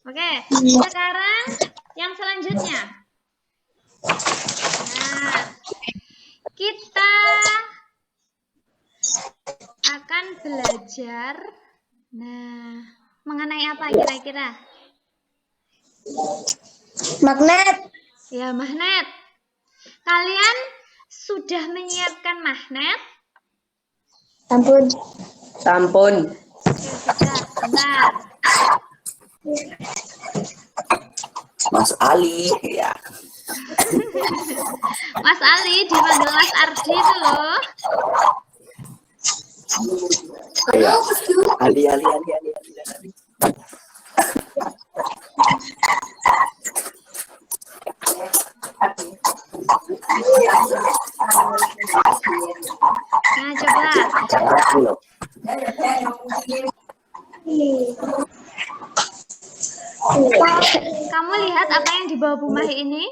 Oke, sekarang yang selanjutnya. Nah, kita akan belajar mengenai apa kira-kira? magnet Ya, magnet. Kalian sudah menyiapkan magnet? Sampun. Oke, sudah. Bentar. Mas Ali, ya. Mas Ali dipanggil Mas Ardi itu loh. Ya. Ali. Aku loh. Kamu lihat apa yang di bawah Bu Mahi ini?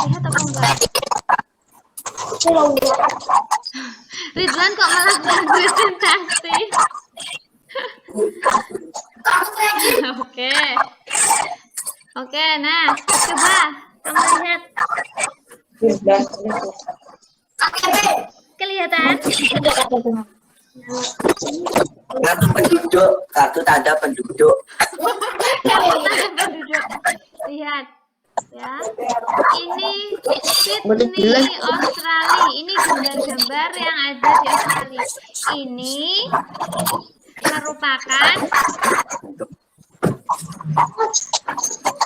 Lihat apa enggak? Ridwan kok melakukan presentasi? Oke. Oke, nah, coba kamu lihat. Kelihatan? Kartu penduduk, kartu tanda penduduk. Lihat ya, ini Sydney Australia, ini gambar-gambar yang ada di Australia. Ini merupakan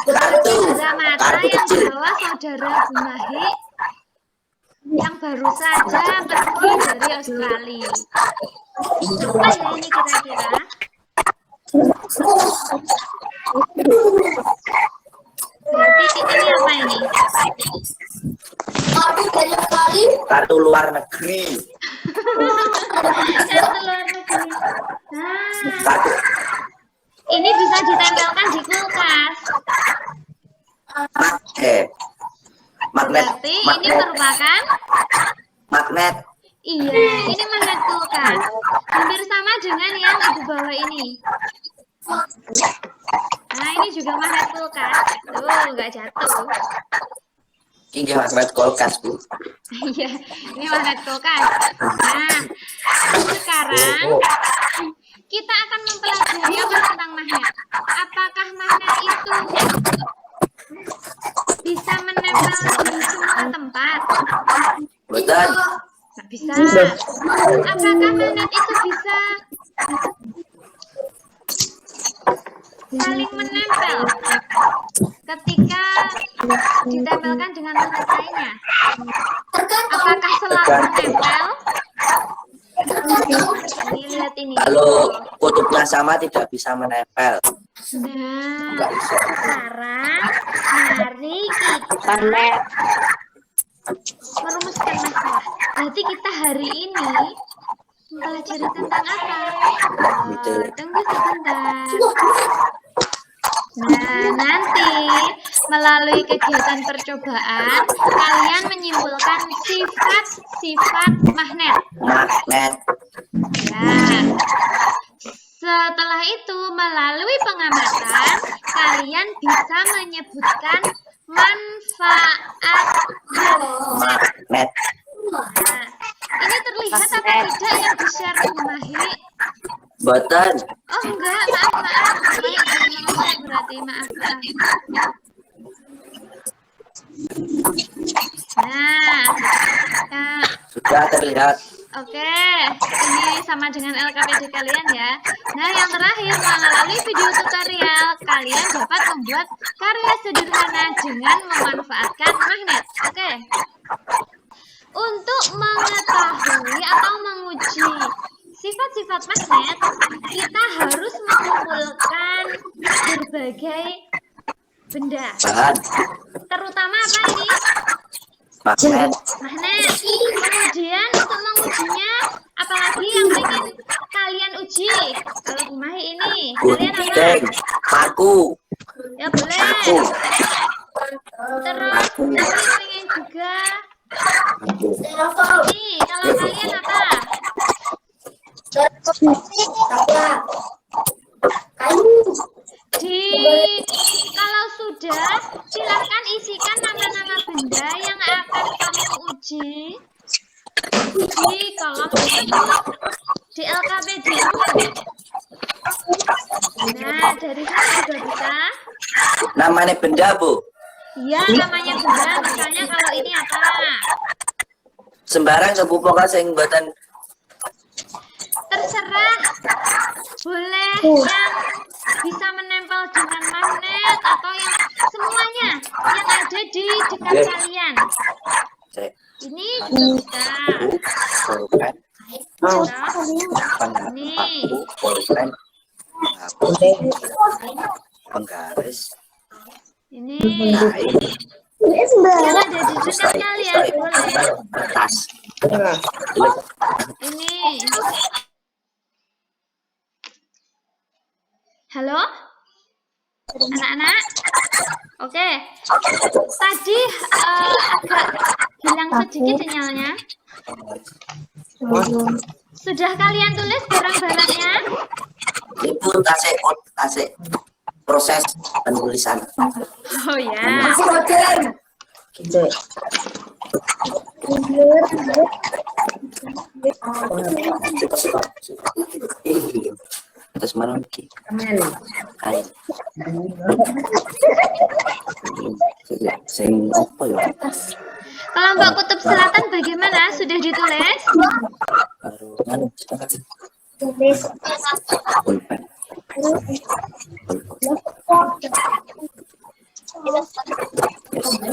kacamata yang dibawa saudara Bu Mahi yang baru saja pergi dari Australia. Apa ya ini kira-kira? Berarti ini apa ini? Kartu luar negeri. Kartu luar negeri. Nah, Kartu ini bisa ditempelkan di kulkas. magnet. Berarti ini merupakan Magnet. iya, ini magnet kulkas. Hampir sama dengan yang ibu bawa ini. Nah, ini juga magnet kulkas. Tuh, nggak jatuh. Ini magnet kulkas, Bu. Iya, ini magnet kulkas. Nah, sekarang kita akan mempelajari apa tentang magnet. Apakah magnet itu bisa menempel di semua tempat? Betul. Nggak bisa. Apakah magnet itu bisa saling menempel ketika ditempelkan dengan magnet lainnya? Apakah selalu menempel? Ini lihat ini. Kalau kutubnya sama tidak bisa menempel. Nah, sekarang mari kita merumuskan masalah. Berarti kita hari ini mempelajari tentang apa? Tunggu sebentar. Nah, nanti melalui kegiatan percobaan, kalian menyimpulkan sifat-sifat magnet. Magnet. Ya. Setelah itu, melalui pengamatan, kalian bisa menyebutkan manfaat Magnet. Nah, ini terlihat apa tidak yang di-share Bu Mahi? Betul. Oh enggak, maaf. Baik, berarti maaf. Nah, Kak. Sudah terlihat. Oke, ini sama dengan LKPD kalian ya. Nah, yang terakhir, melalui video tutorial, kalian dapat membuat karya sederhana dengan memanfaatkan magnet. Oke. Untuk mengetahui atau menguji sifat-sifat magnet, kita harus mengumpulkan berbagai benda. Bahan. Terutama apa ini? Magnet. Magnet. Kemudian untuk mengujinya, apalagi yang ingin kalian uji? Kalau Bu Mahi ini, kalian apa? Gunting. Paku. Ya boleh. Terus pengen juga. Nih, kalau kalian apa? Kalau sudah, silakan isikan nama-nama benda yang akan kamu uji di kolom tersebut di LKPD. Nah, dari sana juga bisa. Namanya benda, Bu. Iya, namanya benda. Misalnya kalau ini apa? Sembarang kebupokan sing buatan Terserah. Boleh yang bisa menempel dengan magnet atau yang semuanya yang ada di dekat kalian. Ini juga bisa. Ini penggaris. ini Yang ada di dekat kalian boleh. Kertas. Ini. Halo? Anak-anak? Oke. Tadi agak hilang sedikit sinyalnya. Sudah kalian tulis barang-barangnya? Ibu tasik proses penulisan. Oh ya. Gitu. Terus mana lagi? Kain. Sing apa ya? Kelompok kutub selatan bagaimana? Sudah ditulis? Baru kan pulpen.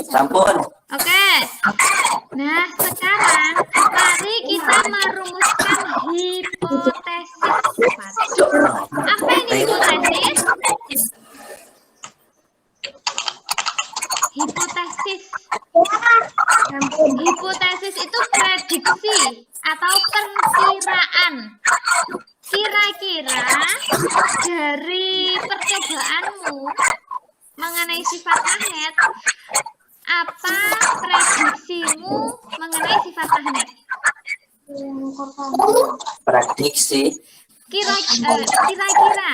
Sampun. Oke. Nah, sekarang mari kita merumuskan hipotesis sifat. Apa ini hipotesis? Hipotesis. Hipotesis itu prediksi atau perkiraan. Kira-kira dari percobaanmu mengenai sifat magnet, apa prediksimu mengenai sifat magnet? Prediksi. Kira-kira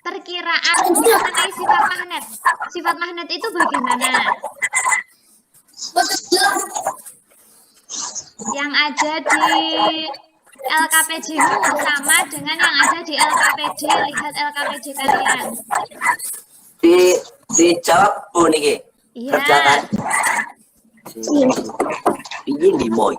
perkiraan mengenai sifat magnet. Sifat magnet itu bagaimana? Yang ada di LKPJ-mu sama dengan yang ada di LKPJ. Lihat LKPJ kalian. Dijawab Bu niki. Iya. Kerjakan. Ini limoy.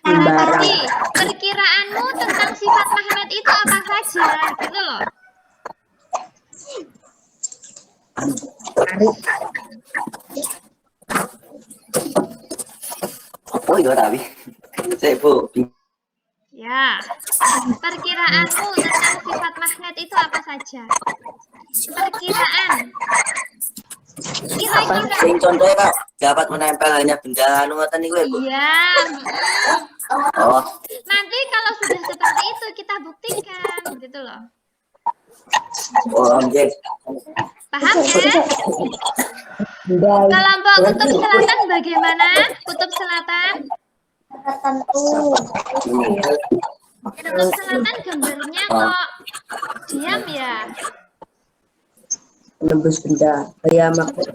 Nah, tadi perkiraanmu tentang sifat magnet itu apa saja, gitu loh. Oh iya tapi saya Bu. Ya, perkiraanmu tentang sifat magnet itu apa saja? Perkiraan. Kira-kira. Sing contohnya Kak, dapat menempel hanya benda anu ngoten niku ya Bu. Iya. Oh, Nanti kalau sudah seperti itu kita buktikan, gitu loh. oh nggih. Paham ya? Kelompok kutub selatan bagaimana? Kutub selatan? Kutub selatan gambarnya kok diam ya? Menembus benda. Ya magnet.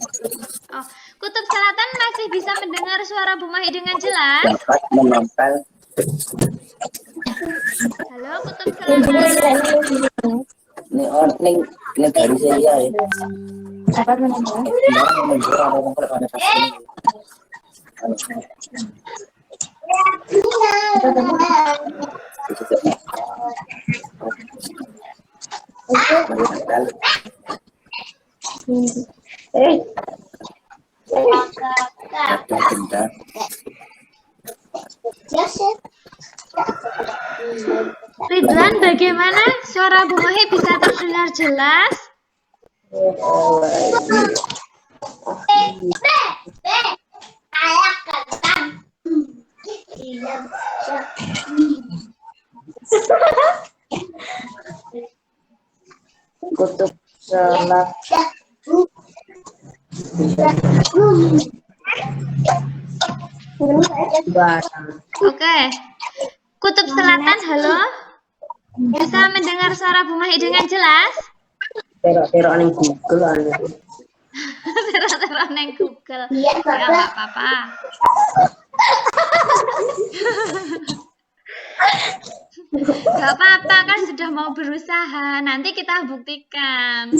Oh, kutub selatan masih bisa mendengar suara Bu Mahi dengan jelas? Dapat menempel. Halo, kutub selatan. Ning dari saya ya. Dapat menempel. Benda. Ridwan, bagaimana? Suara Bu Mahi bisa terdengar jelas? Kutub selatan. Oke. Kutub selatan, halo? Bisa mendengar suara Bu Mahi dengan jelas? Terok-terok ning Google anu. Terus-terus neng Google. Ya nggak apa-apa. Gak apa-apa, kan sudah mau berusaha. Nanti kita buktikan.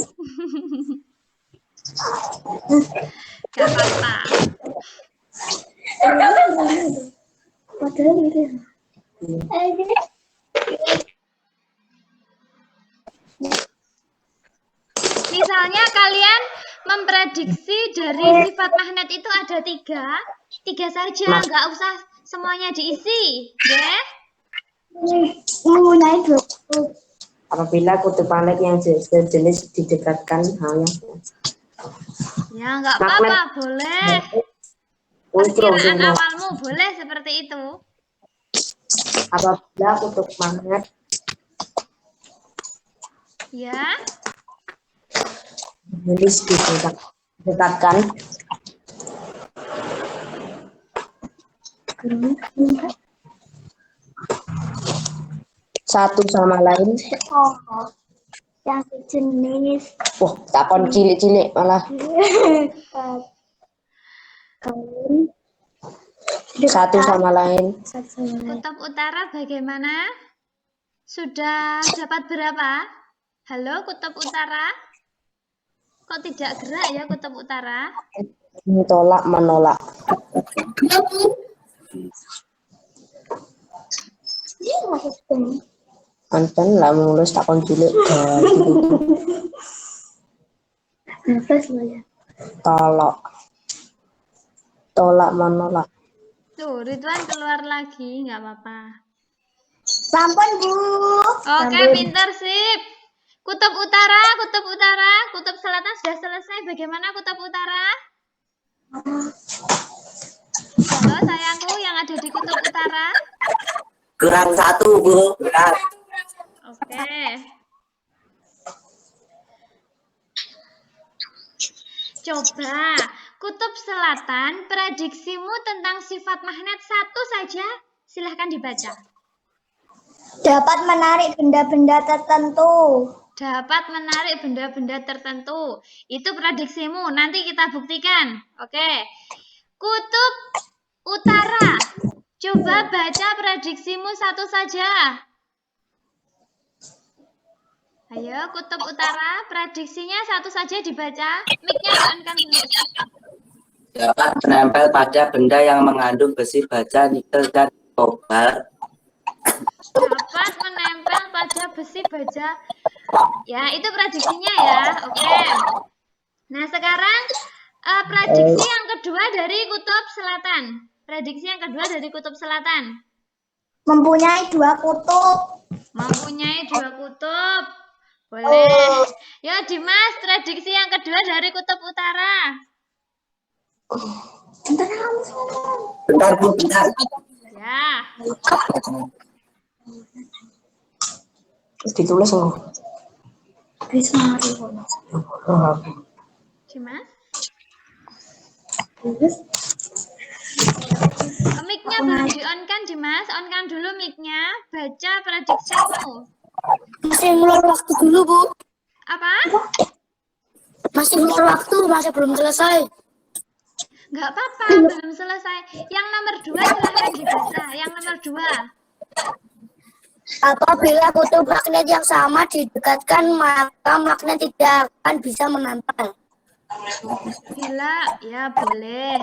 Gak apa-apa. Misalnya kalian memprediksi dari sifat magnet itu ada tiga saja, nggak usah semuanya diisi, ya? Apabila kutub magnet yang sejenis didekatkan halnya Ya, nggak magnet apa-apa, boleh. Wis, bro, Perkiraan bro. awalmu boleh seperti itu. Apabila kutub magnet Ya, jenis didekatkan satu sama lain. Yang sejenis Wah, takon cilik-cilik malah kain satu sama lain. kutub utara bagaimana? Sudah dapat berapa? Halo, kutub utara? Kok tidak gerak ya kutub utara? Tolak menolak. Anten lah mulus takon cilik tolak menolak. Tuh, Ridwan keluar lagi, nggak apa-apa. sampun Bu. Oke, pintar, sip. Kutub utara, kutub selatan sudah selesai. Bagaimana kutub utara? Halo, sayangku yang ada di kutub utara. Kurang satu, Bu. Kurang. Oke. Coba, kutub selatan, prediksimu tentang sifat magnet satu saja. Silahkan dibaca. Dapat menarik benda-benda tertentu. Dapat menarik benda-benda tertentu. Itu prediksimu. Nanti kita buktikan. Oke. Kutub utara. Coba baca prediksimu satu saja. Ayo, kutub utara. Prediksinya satu saja dibaca. Mic-nya on-kan dulu. Dapat menempel pada benda yang mengandung besi baja, nikel, dan kobalt. Dapat menempel pada besi baja. Ya, itu prediksinya ya. Oke. Nah, sekarang prediksi yang kedua dari kutub selatan. Prediksi yang kedua dari kutub selatan. Mempunyai dua kutub. Mempunyai dua kutub. Boleh. Ya, Dimas, prediksi yang kedua dari kutub utara. Bentar, Bu, bentar. Ya. Ditulis loh. Dimas? Mic-nya belum di-on-kan, Dimas. On-kan dulu mic-nya. Baca prediksimu. Masih ngeluar waktu dulu, Bu. Apa? Masih ngeluar waktu, masih belum selesai. Nggak apa-apa, belum selesai. Yang nomor 2 silahkan dibaca. Yang nomor 2. Apabila kutub magnet yang sama didekatkan, maka magnet tidak akan bisa menempel. Bila, ya boleh.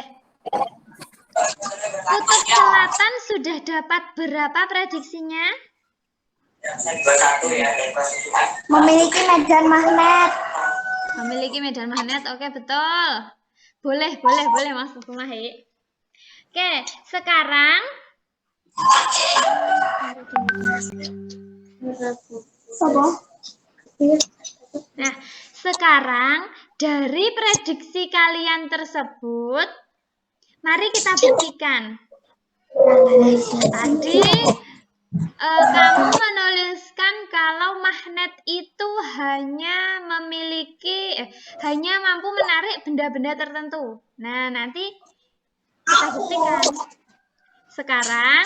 Kutub selatan sudah dapat berapa prediksinya? Memiliki medan magnet. Memiliki medan magnet, oke betul. Boleh Mas Kumahi. Oke, sekarang nah, sekarang dari prediksi kalian tersebut, mari kita buktikan. Tadi kamu menuliskan kalau magnet itu hanya mampu menarik benda-benda tertentu. Nah, nanti kita buktikan. Sekarang,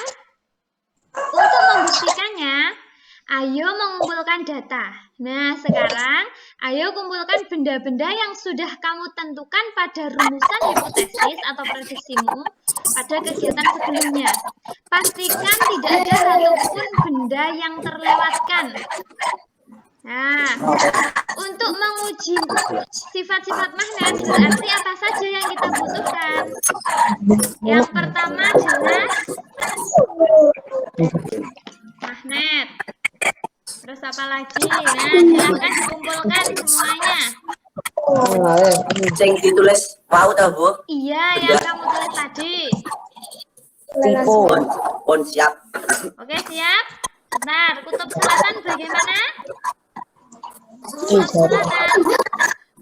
untuk membuktikannya, ayo mengumpulkan data. Nah, sekarang, ayo kumpulkan benda-benda yang sudah kamu tentukan pada rumusan hipotesis atau prediksimu pada kegiatan sebelumnya. Pastikan tidak ada satupun benda yang terlewatkan. Nah, untuk menguji sifat-sifat magnet, berarti apa saja yang kita butuhkan? Yang pertama adalah magnet. Terus apa lagi? Nah, silahkan dikumpulkan semuanya. Ceng ditulis mau tahu, Bu? Iya, yang kamu tulis tadi. Pon siap. Oke, siap? Bentar, kutub selatan bagaimana? Kutub selatan.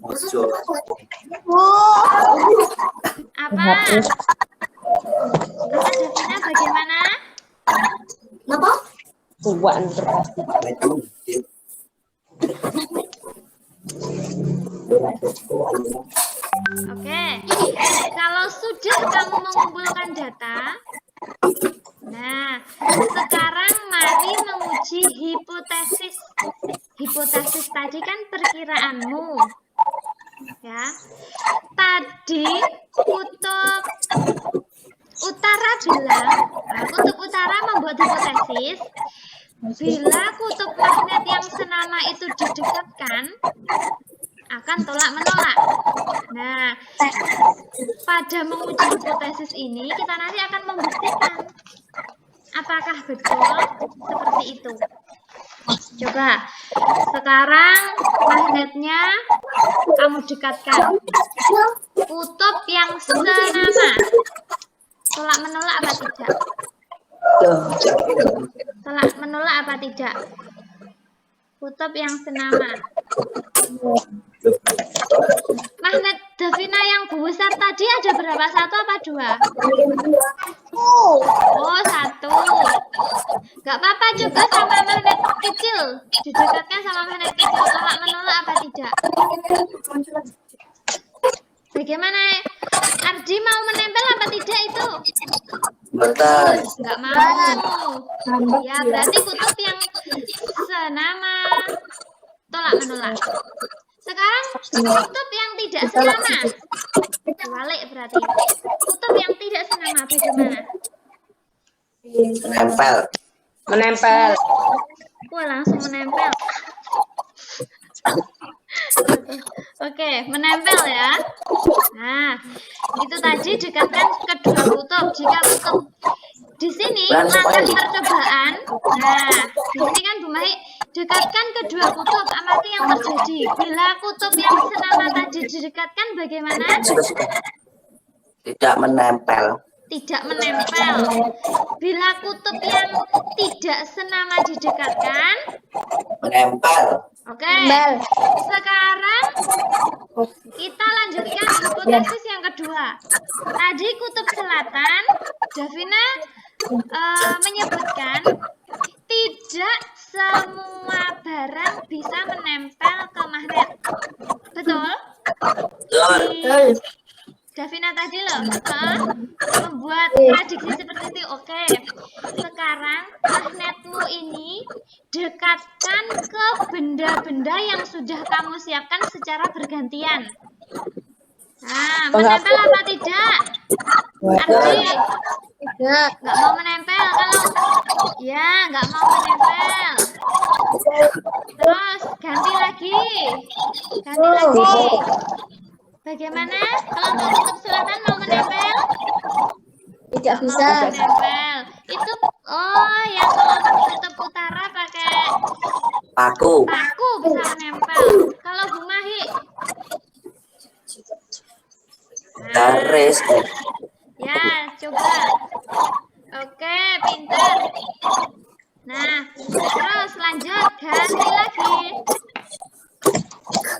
Mojo. Bu. Apa? Kata Davina bagaimana? Kenapa? Tuan terpasti. Oke, kalau sudah kamu mengumpulkan data, nah sekarang mari menguji hipotesis. Hipotesis tadi kan perkiraanmu, ya. Tadi kutub utara bilang, kutub utara membuat hipotesis bila kutub magnet yang senama itu didekatkan akan tolak menolak. Nah, pada menguji hipotesis ini kita nanti akan membuktikan apakah betul seperti itu. Coba sekarang magnetnya kamu dekatkan kutub yang senama, tolak menolak apa tidak? Tolak menolak apa tidak? Kutub yang senama. Magnet Davina yang besar tadi ada berapa? 1 apa 2? Oh, 1. Gak apa-apa, coba sama magnet kecil. Didekatkan sama magnet kecil. Tolak menolak apa tidak? Bagaimana? Ardi mau menempel apa tidak itu? Betul. Gak mau. Ya, berarti kutub yang senama. Tolak menolak. Sekarang kutub yang tidak senama. Balik berarti. Kutub yang tidak senama bagaimana? Nempel. Menempel. Wah, langsung menempel. Oke, menempel ya. Nah, itu tadi dekatkan kedua kutub. Jika kutub di sini langkah percobaan. Nah, di sini kan Bu Mai dekatkan kedua kutub. Amati yang terjadi. Bila kutub yang senama tadi didekatkan bagaimana? Tidak menempel. Tidak menempel. Bila kutub yang tidak senama didekatkan, Menempel. oke. Sekarang kita lanjutkan hipotesis yang kedua. Tadi kutub selatan, Davina menyebutkan tidak semua barang bisa menempel ke magnet. Betul? Davina tadi loh membuat prediksi seperti itu. Oke. Sekarang magnetmu ini dekatkan ke benda-benda yang sudah kamu siapkan secara bergantian. Nah, menempel apa tidak? Ardi, nggak mau menempel. Kalau ya nggak mau menempel. Terus ganti lagi. Ganti lagi. Bagaimana? Kalau untuk kutub selatan mau menempel? Tidak bisa. Mau menempel. Itu yang kalau kutub utara pakai Paku. paku bisa menempel. Kalau Bu Mahi? Garis. Ya, coba. Oke, pintar. Nah, terus lanjut. Ganti lagi.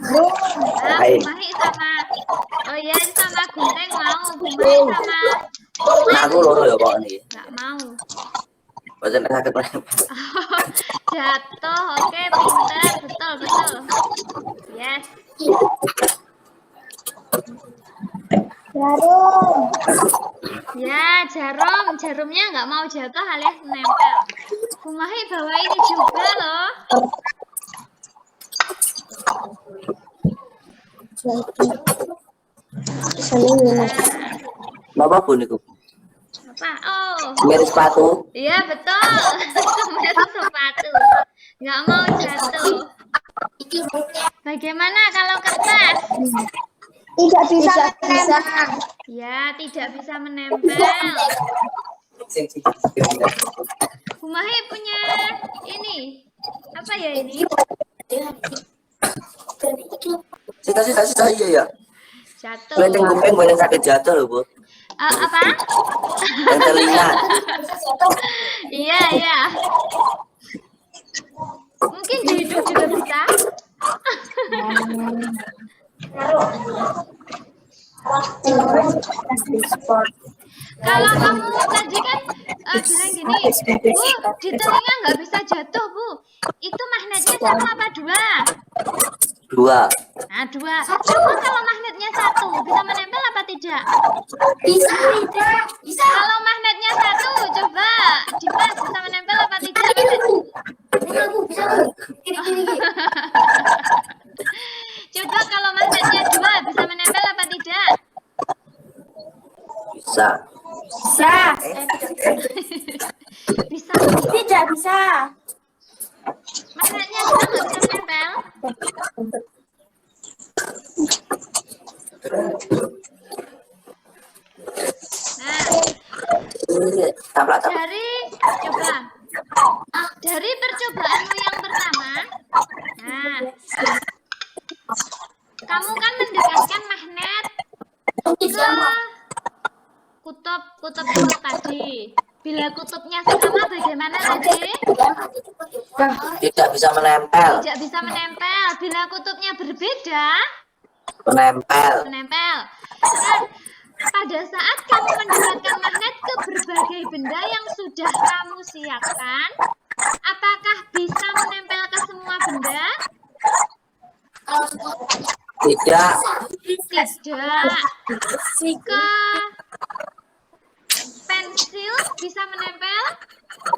Nah, Bu Mahi sama sama Gunting mau. Bu Mahi sama Aku loro ya kok nih. nggak mau. Boten sakit menempel. Jatuh. Oke, pintar. Betul. Yes. Jarum. Ya, jarumnya nggak mau jatuh alias menempel. Bu Mahi bawa ini juga loh. Bapak pun itu. Apa? Oh, Mirip sepatu. iya betul. Merah sepatu. Nggak mau jatuh. Bagaimana kalau kertas? Tidak bisa menempel. Ya, tidak bisa menempel. Bu Mahi punya ini. Apa ya ini? Sisa iya ya. Jatuh. Yang kuping banyak sakit jatuh loh Bu. Apa? Yang telinga. Iya. Mungkin di hidung juga bisa. Kalau kamu tadi kan bilang gini, Bu, di telinga nggak bisa jatuh, Bu. Itu magnetnya satu apa dua? Dua. Nah, dua. Coba kalau magnetnya satu, bisa menempel apa tidak? Bisa, tidak. Bisa. Kalau magnetnya satu, coba Dimas bisa menempel apa tidak? Bisa, Bu. Bisa, Bu. Kiri-kiri. Coba kalau magnetnya dua, bisa menempel apa tidak? Bisa. Bisa. Bisa. Tidak bisa. Magnetnya dua nggak bisa menempel. Nah, Taplak. dari percobaanmu yang pertama, nah, kamu kan mendekatkan magnet ke kutub tadi. Bila kutubnya sama, bagaimana tadi? Tidak bisa menempel. Tidak bisa menempel. Bila kutubnya berbeda, Menempel. menempel. Nah, pada saat kamu mendekatkan magnet ke berbagai benda yang sudah kamu siapkan, apakah bisa menempel ke semua benda? Tidak. Tidak. Ke pensil bisa menempel?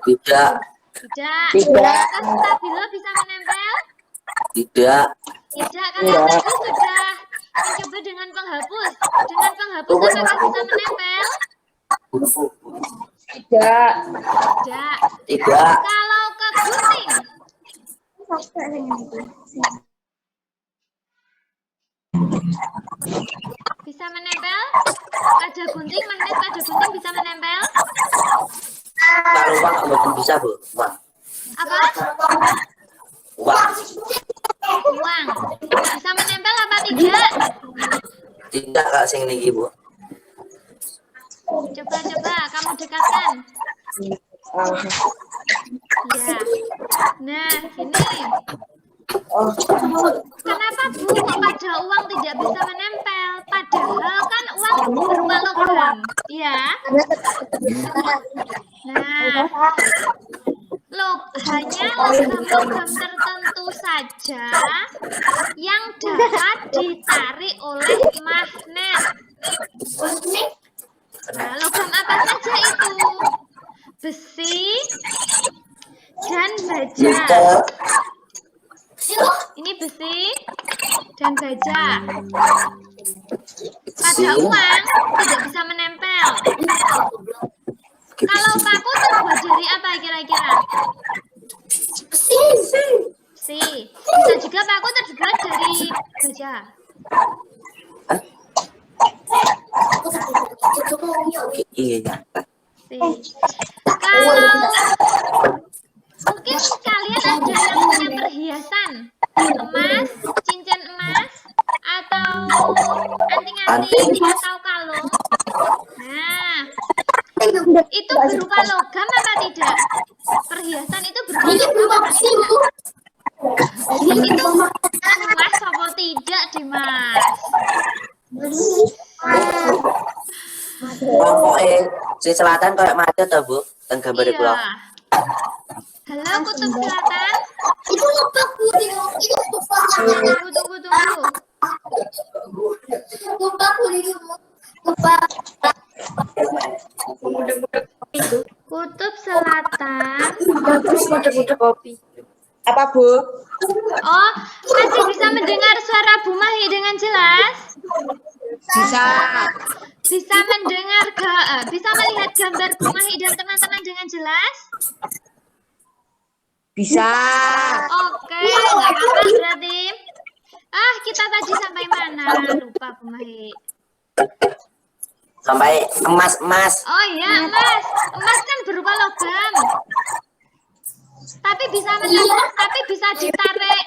Tidak. Tidak. Tidak. Ke stabilo bisa menempel? Tidak. Tidak. Kalian tadi sudah mencoba dengan penghapus. Dengan penghapus apakah bisa menempel? Tidak. Tidak. Tidak. Kalau ke gunting, bisa menempel? Pada gunting, magnet pada gunting bisa menempel? Kalau uang belum bisa, Bu. Uang. Apa? Uang. Uang. Bisa menempel apa tidak? Tidak, Kak, sing niki, Bu. Coba kamu dekatkan. Ya. Nah, ini. Kenapa, Bu, kok pada uang tidak bisa menempel? Padahal kan uang berupa logam. Ya. Nah, hanya logam-logam tertentu saja yang dapat ditarik oleh magnet. Nah, logam apa saja itu? Besi dan baja. Nikel. Ini besi dan baja. Pada uang tidak bisa menempel. Kalau paku terbuat dari apa kira-kira? Besi. Bisa juga paku terbuat dari baja. Iya. Besi. Kalau mungkin kalian ada yang punya perhiasan emas, cincin emas, atau anting-anting, atau kalung. Nah, itu berupa logam apa tidak? Perhiasan itu berupa logam apa tidak? Itu emas apa tidak, Dimas? Si selatan kayak macet ta, Bu? Teng gambar Iya. kula. Halo, kutub selatan. Itu lebak, Bu. Itu lebak. Tunggu. Lebak, Bu. Lebak. Kutub selatan. Apa, Bu? Oh, masih bisa mendengar suara Bu Mahi dengan jelas? Bisa. Bisa mendengar bisa melihat gambar Bu Mahi dan teman-teman dengan jelas? Bisa. Oke, nggak apa-apa berarti. Kita tadi sampai mana? Lupa Bu Mahi. Sampai emas. Oh iya, emas. Emas kan berupa logam. Tapi bisa ditarik.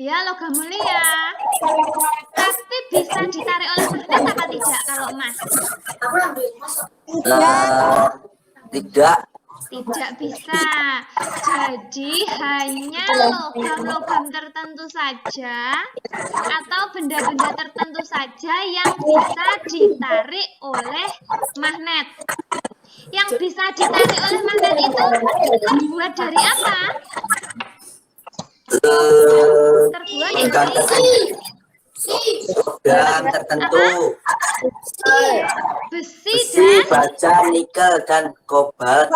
Ya, logam mulia. Tapi bisa ditarik oleh magnet apa tidak kalau emas? Tidak. Tidak bisa. Jadi hanya logam-logam tertentu saja atau benda-benda tertentu saja yang bisa ditarik oleh magnet. Yang bisa ditarik oleh magnet itu terbuat dari apa? Terbuat dari logam tertentu. besi Besi, dan baja, nikel, dan kobalt.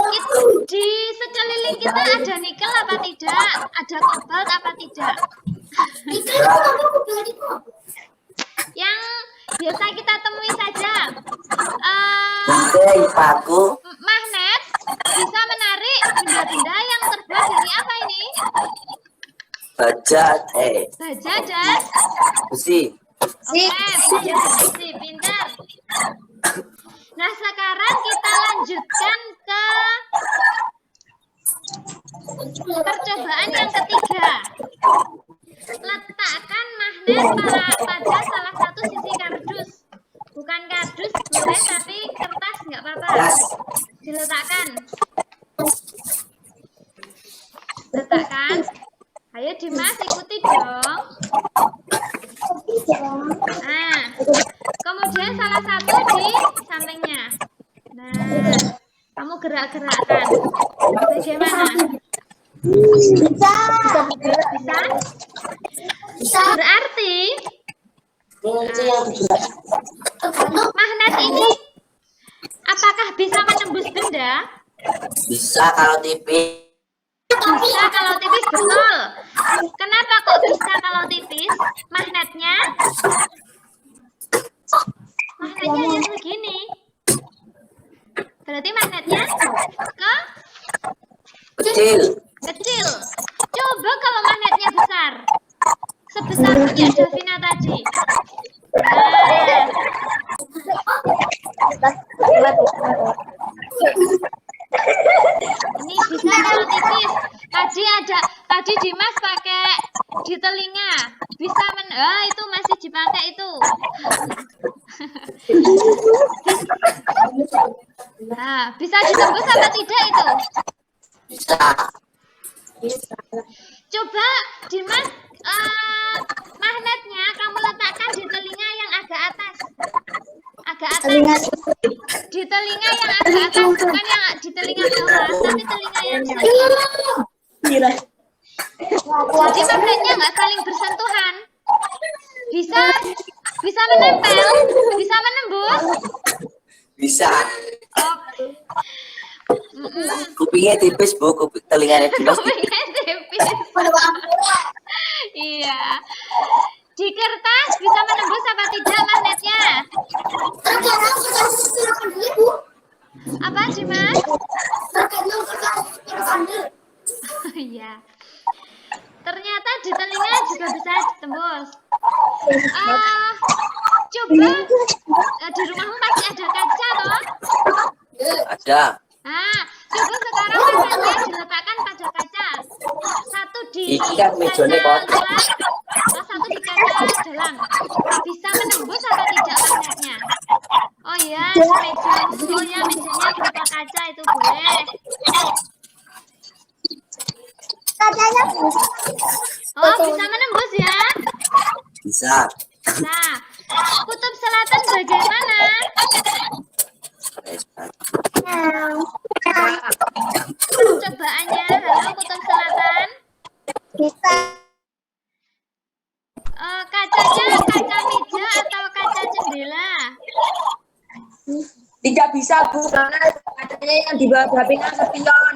itu di sekeliling kita ada nikel apa tidak? Ada kobalt apa tidak? Yang biasa kita temui saja. Gunting, paku, Magnet bisa menarik benda-benda yang terbuat dari apa ini? baja, Baja dan besi. oke, baja dan besi, pintar. Nah, sekarang kita lanjutkan ke percobaan yang ketiga. Letakkan magnet pada salah satu sisi kardus. Bukan kardus boleh, tapi kertas nggak apa-apa. Diletakkan. Letakkan. Ayo Dimas, ikuti dong. Nah, kemudian salah satu di sampingnya. Nah, kamu gerak-gerakkan. Bagaimana? Bisa. Bisa? Berarti magnet ini apakah bisa menembus benda? Bisa kalau tipis. Bisa kalau tipis, betul. Kenapa kok bisa kalau tipis? Magnetnya hanya segini. Berarti magnetnya kecil. Coba kalau magnetnya besar. Sebesar punya Davina tadi. Ini bisa kalau tipis. Tadi Dimas pakai di telinga. Bisa itu masih dipakai itu. Nah, bisa ditembus apa tidak itu? Bisa. Coba Dimas, magnetnya kamu letakkan di telinga yang agak atas. Di telinga yang agak atas, bukan yang di telinga bawah, tapi telinga yang sini. Jadi magnetnya nggak saling bersentuhan. Bisa menempel, bisa menembus. Bisa. Oke. Kupingnya tipis, Bu. Telinganya Dimas. Kupingnya tipis. Iya. Di kertas bisa menembus apa tidak magnetnya? Apa Dimas? Iya. Ternyata di telinga juga bisa ditembus. Coba di rumahmu pasti ada kaca toh? Ada. Nah, coba sekarang magnetnya diletakkan pada kaca. Satu di Iki kan mejone kaca kotak. luar, satu di kaca dalam. Bisa menembus apa tidak magnetnya? Oh iya, meja. Oh ya, mejanya berupa kaca itu boleh. Kacanya Oh, bisa menembus ya? Bisa. Nah, kutub selatan bagaimana? Percobaannya, halo kutub selatan. bisa. Kacanya kaca meja atau kaca jendela? Tidak bisa, Bu, karena kacanya yang di bawah sampingnya spion.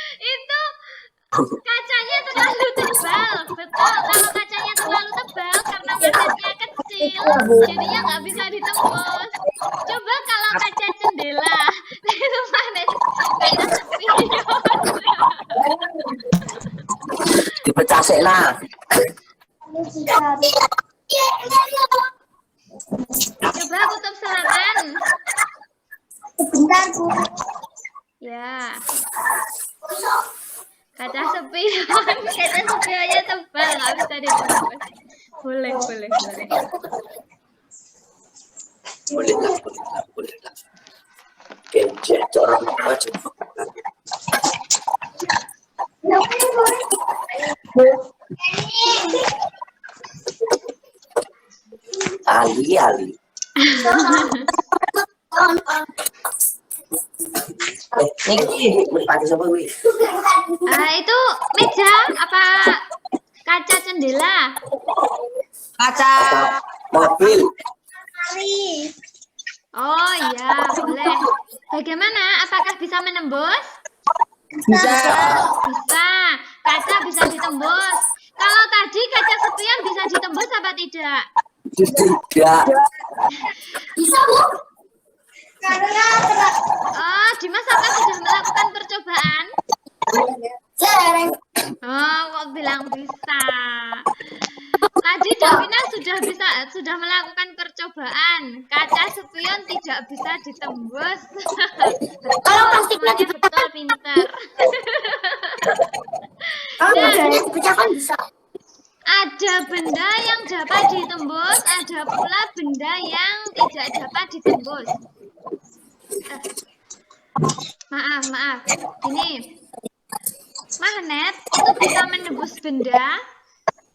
itu kacanya terlalu tebal. Betul, kalau kacanya terlalu tebal karena magnetnya kecil, jadinya nggak bisa ditembus. Coba kalau kaca jendela, itu magnet kayak spion. Dipecah sih lah. Coba kutub selatan. Sebentar, Bu. Ya. Kaca spion, kaca spionnya tebal, nggak bisa ditembus. Boleh. Boleh lah. Oke, corong aja. Ali. Niki, pakai siapa gue? Itu meja apa kaca jendela? Kaca. Mobil. Oh iya, boleh. Bagaimana? Apakah bisa menembus? Bisa. Bisa. Kaca bisa ditembus. Kalau tadi kaca spion bisa ditembus apa tidak? Tidak. Bisa, Bu? Oh, Dimas apa sudah melakukan percobaan? Jarang. Oh, kok bilang bisa? Tadi Davina sudah melakukan percobaan. Kaca spion tidak bisa ditembus. Kalau plastiknya Semuanya betul, pinter. Kalau bedanya dipecahkan bisa. Ada benda yang dapat ditembus, ada pula benda yang tidak dapat ditembus. Maaf. Ini magnet itu bisa menembus benda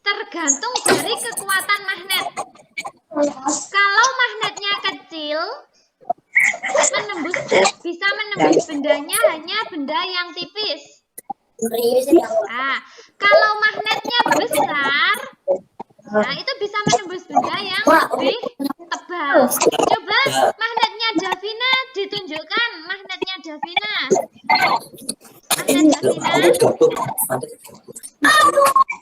tergantung dari kekuatan magnet. Kalau magnetnya kecil, bisa menembus bendanya hanya benda yang tipis. Kalau magnetnya besar, itu bisa menembus benda yang lebih tebal. Coba magnetnya Davina ditunjukkan, magnetnya Davina. Magnet Davina.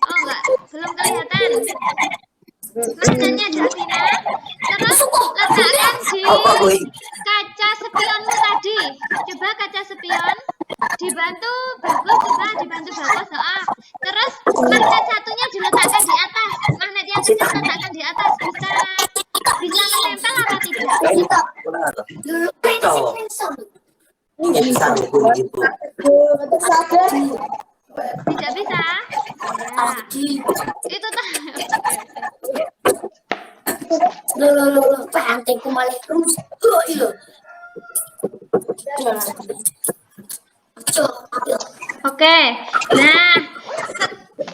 Oh enggak, belum kelihatan. Magnetnya Davina. Terus letakkan di kaca spionmu tadi. Coba kaca spion. Dibantu bagus. Terus magnet satunya diletakkan di atas. Magnet yang kecil letakkan di atas. Bisa menempel apa tidak? Bisa gitu. Tidak bisa. Ya. Itu Loh, pantengku malah terus. Oke. Nah,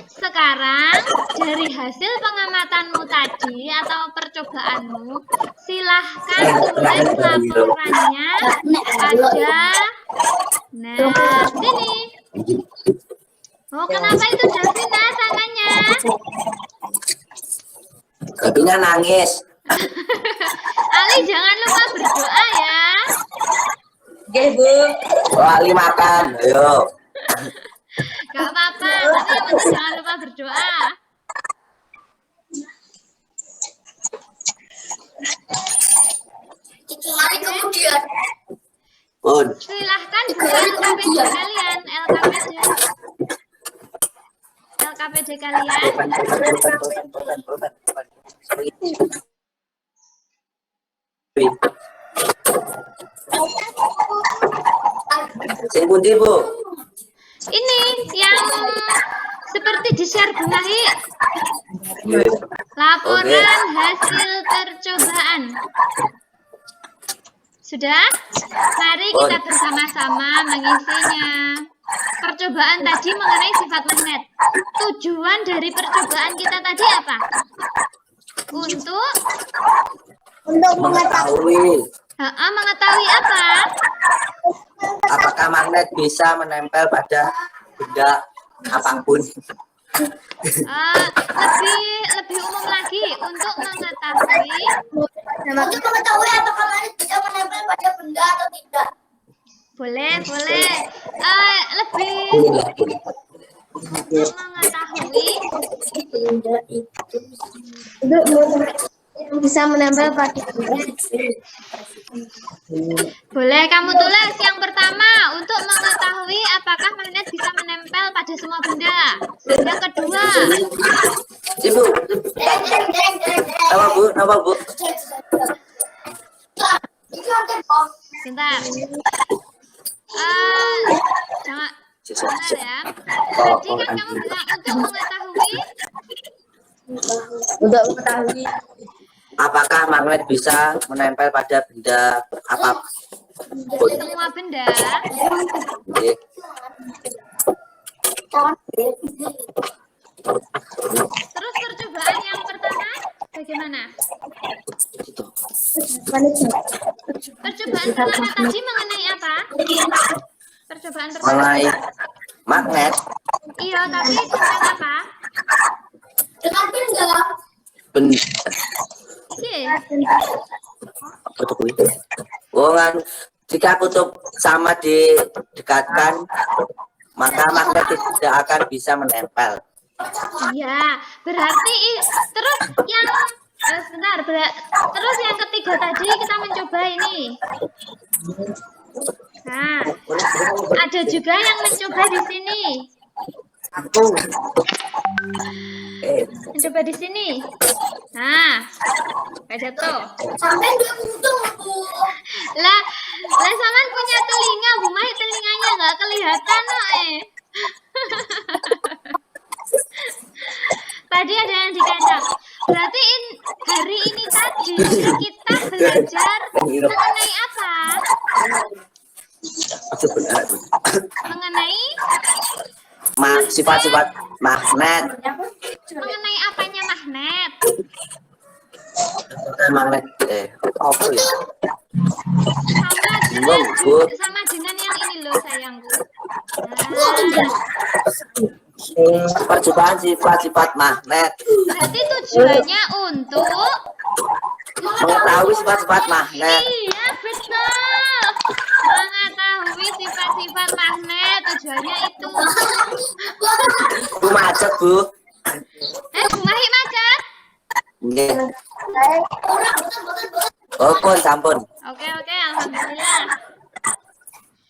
sekarang dari hasil pengamatanmu tadi atau percobaanmu, silahkan tulis laporannya pada sini. Oh, kenapa itu Davina tangannya? Davina nangis. Ali, jangan lupa berdoa ya. Oke, Bu. Ali makan, ayo. Gak apa-apa, tapi yang penting jangan lupa berdoa. Kemudian silahkan buka LKPD kalian, LKPD kalian. Sebuti, Bu. Ini yang seperti di-share Bunahi. Laporan hasil percobaan. Sudah? Mari kita bersama-sama mengisinya. Percobaan tadi mengenai sifat magnet. Tujuan dari percobaan kita tadi apa? Untuk Mengetahui mengetahui apa? apakah magnet bisa menempel pada benda apapun. Lebih umum lagi untuk mengetahui apakah magnet bisa menempel pada benda atau tidak. boleh lebih mengetahui bisa menempel pada boleh kamu tulis yang pertama untuk mengetahui apakah magnet bisa menempel pada semua benda. Yang kedua, Ibu, apa bu? bentar. Jangan ya. Tadi kan kamu bilang untuk mengetahui Untuk mengetahui apakah magnet bisa menempel pada benda apa? Semua benda. Oke. Terus percobaan yang pertama bagaimana? Percobaan pertama tadi mengenai apa? Percobaan pertama. Mengenai magnet. Iya, tapi tentang apa? Dengan benda. Benda Iya. apa tuh, Bu? Oh, kan, jika kutub sama didekatkan, maka magnet tidak akan bisa menempel. Iya, berarti terus yang sebentar, terus yang ketiga tadi kita mencoba ini. Nah, ada juga yang mencoba di sini. Mencoba di sini. Nah, kayak jatuh. Sampai dia untung, Bu. Lah sampean punya telinga, Bu Mai telinganya nggak kelihatan Tadi ada yang dikacau. Berarti hari ini tadi kita belajar mengenai apa? Mengenai Sifat-sifat magnet. mengenai apanya magnet? Magnet apa ya? Sama dengan yang ini loh sayangku. Percobaan sifat-sifat magnet. Berarti tujuannya untuk Mengetahui sifat-sifat magnet. iya betul. Mengetahui sifat-sifat magnet tujuannya itu. Bu macet, Bu. Bu Mahi macet? Nggih. Oh, sampun. Oke, alhamdulillah.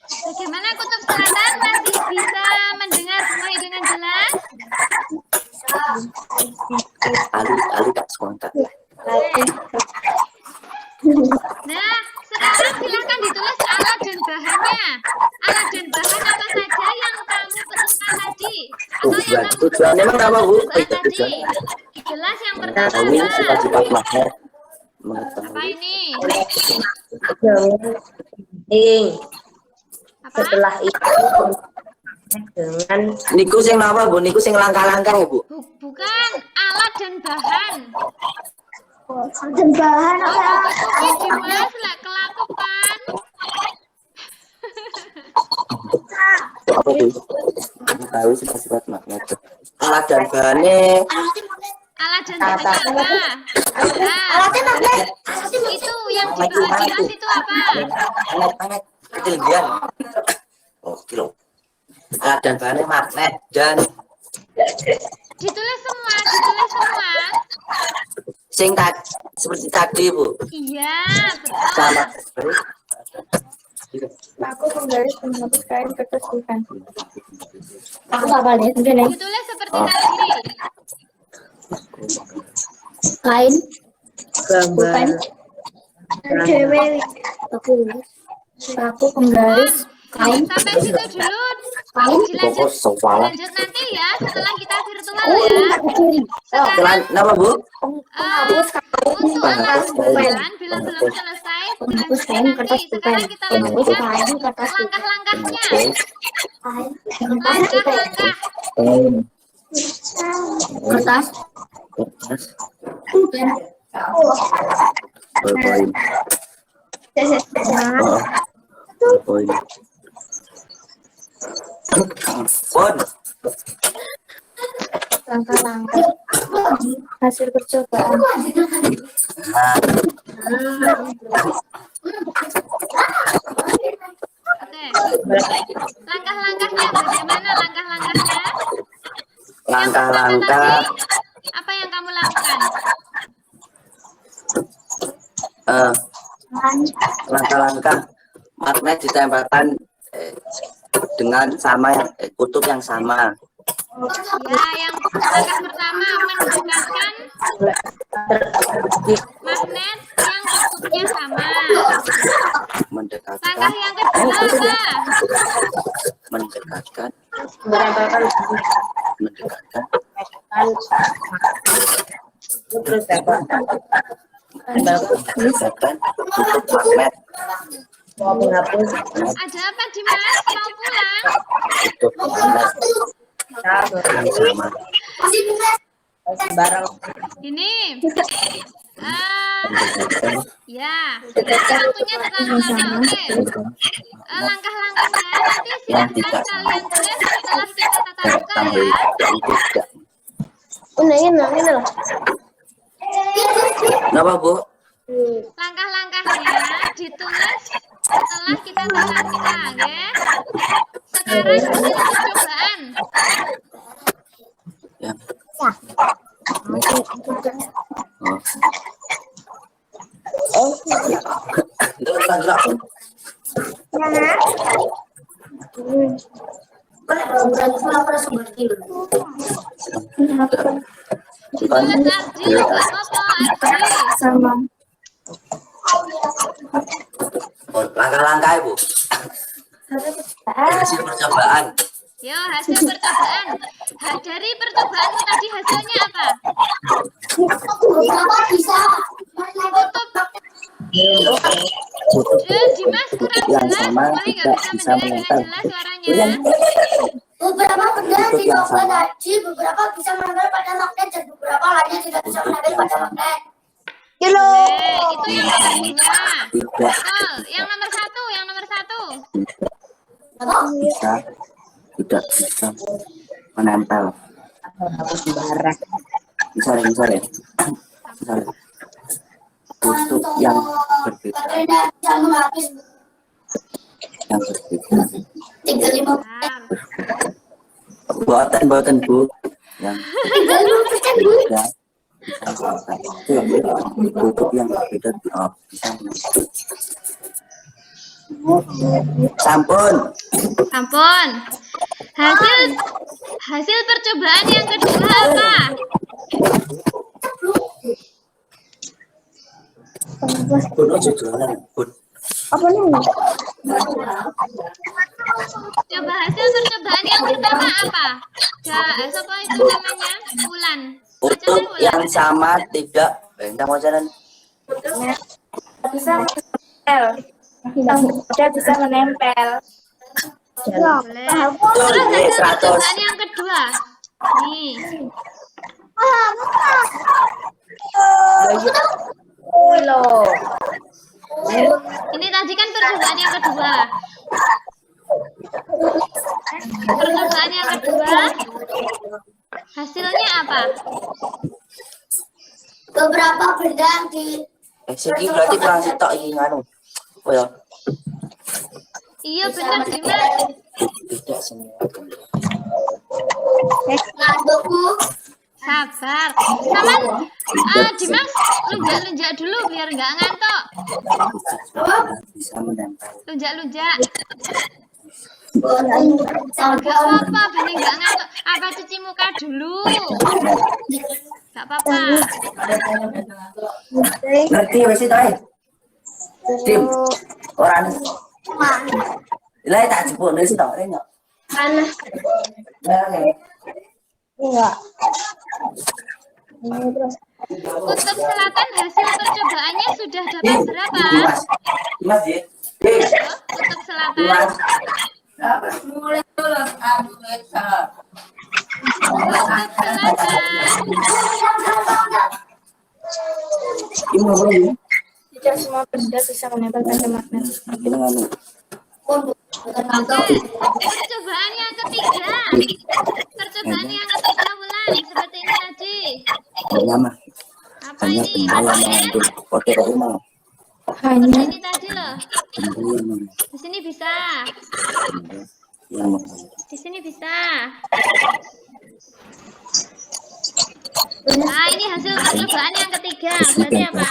Bagaimana kutub selatan masih bisa mendengar Bu Mahi dengan jelas? Ali tak sekontak. Nah, sekarang silahkan ditulis alat dan bahannya. Alat dan bahan apa saja yang kamu temukan tadi? Atau yang kamu Tujuannya emang apa, Bu? tadi? Jelas yang pertama Mengetahui apa? sifat-sifat magnet. Apa ini? Apa? setelah itu dengan Niku sing apa, Bu? Niku sing langkah-langkah ya, Bu? Bukan alat dan bahan. Dan bahan Oh, apa? cukup Dimas, lah kelakukan. Apa, Bu? Mengetahui sifat-sifat magnet. Alat dan bahannya Alat dan bahannya apa? Nah, itu yang di bawah Dimas itu apa? magnet ketinggian. Oh, kilo. Alat dan bahannya magnet dan Ditulis semua. sing seperti tadi, Bu. Iya, Sama betul. Aku penggaris penghapus kain kertas bukan. Aku apa lihat mungkin ya? Ditulis seperti tadi. Kain gambar Dewe. aku penggaris kain Sampai situ dulu. kain Lanjut nanti ya setelah kita virtual ya. Jalan, kenapa, Bu? Untuk alat bulan bila belum selesai penghapus kain nanti. kertas bukan. Sekarang kita Penghapus lanjutkan kain kertas bukan. langkah-langkahnya. Kertas Langkah-langkah. kertas bukan. Poin. Poin. Pon. Langkah-langkah hasil percobaan. Oke. Langkah-langkahnya bagaimana langkah-langkahnya? Yang pertama Langkah-langkah tadi, apa yang kamu lakukan? langkah-langkah magnet ditempelkan dengan sama kutub yang sama. Ya, yang langkah pertama mendekatkan magnet yang kutubnya sama. Mendekatkan Langkah yang kedua apa? mendekatkan menempelkan mendekatkan Terus apa? Misalkan tutup magnet. Mau menghapus. Ada apa Dimas? Mau pulang? Tutup magnet. Yang sama. Sembarang. Ini. Ya. Waktunya terlalu lama. Oke. Langkah-langkahnya nanti silahkan kalian tulis setelah kita tatap muka ya. Ini loh. Kenapa, Bu? Langkah-langkahnya ditulis setelah kita tatap muka, ya. Sekarang hasil percobaan. Ya. Ditulis Ardi, nggak apa-apa Ardi. Sama. Langkah-langkah, Bu. Hasil percobaan. Yo, hasil percobaan. Dari percobaanmu tadi hasilnya apa? Berapa bisa? Tutup. Dimas kurang jelas. Boleh nggak bisa mendengar dengan jelas suaranya? Beberapa benda dicoba tadi, beberapa bisa menempel pada magnet dan beberapa lainnya tidak bisa menempel pada magnet. Boleh. Itu yang nomor 2. Betul. Yang nomor 1, yang nomor 1. Bisa tidak bisa menempel. Hapus sembarang. Misalnya untuk yang berbeda, Karena bisa menghapus yang berbeda. 35%. Buatan Bu yang 35% Bu. berbeda bisa menempel. Itu yang untuk yang berbeda bisa menempel. Sampun. Ampun. Hasil percobaan yang kedua apa? Bun aja jualan, Bun. Apa nih? Coba hasil percobaan yang pertama apa? Apa itu namanya? Ulan. Untuk yang sama tidak bentang wajaran. Bisa menempel. Yang berbeda bisa menempel. Boleh. Terus hasil 100. percobaan yang kedua. Nih. Loh. Ini tadi kan percobaan yang kedua. Percobaan yang kedua. Hasilnya apa? Beberapa benda yang di Segi berarti kurang sitok iki nganu. Oh ya. Iya benar Dimas. Tidak semua. ngadukku Sabar. Sama Dimas lunjak-lunjak dulu biar nggak ngantuk. Bisa menempel. Lunjak-lunjak. Gak apa-apa, bener nggak ngantuk. Apa cuci muka dulu? Gak apa-apa. Ngerti wis itu ae. Dim. Orang. Lah tak jebul wis to, rene. Mana? Enggak. Ini terus. Kutub Selatan hasil percobaannya sudah dapat berapa? Mas ya. Kutub Selatan. Mas. mulai dulu anu Kutub Selatan. Tidak semua benda bisa menempel pada magnet. Oke, percobaan yang ketiga. Percobaan yang ketiga ulang seperti ini tadi. Pertama, Apa hanya ini? benda yang Hasilnya mengandung kode rumah. Hanya seperti ini tadi loh. Benda Di sini bisa. yang mengandung. Di sini bisa. Nah, ini hasil percobaan yang ketiga. Berarti apa?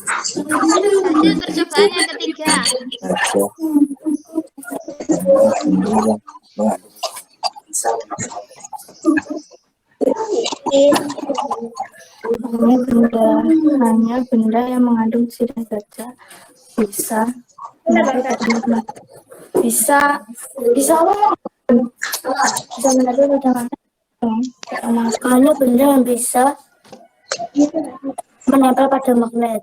Hasil percobaan yang ketiga. hanya benda yang mengandung sirih saja bisa menempel pada magnet. Bisa apa? Bisa menempel pada magnet. Hanya benda yang bisa menempel pada magnet.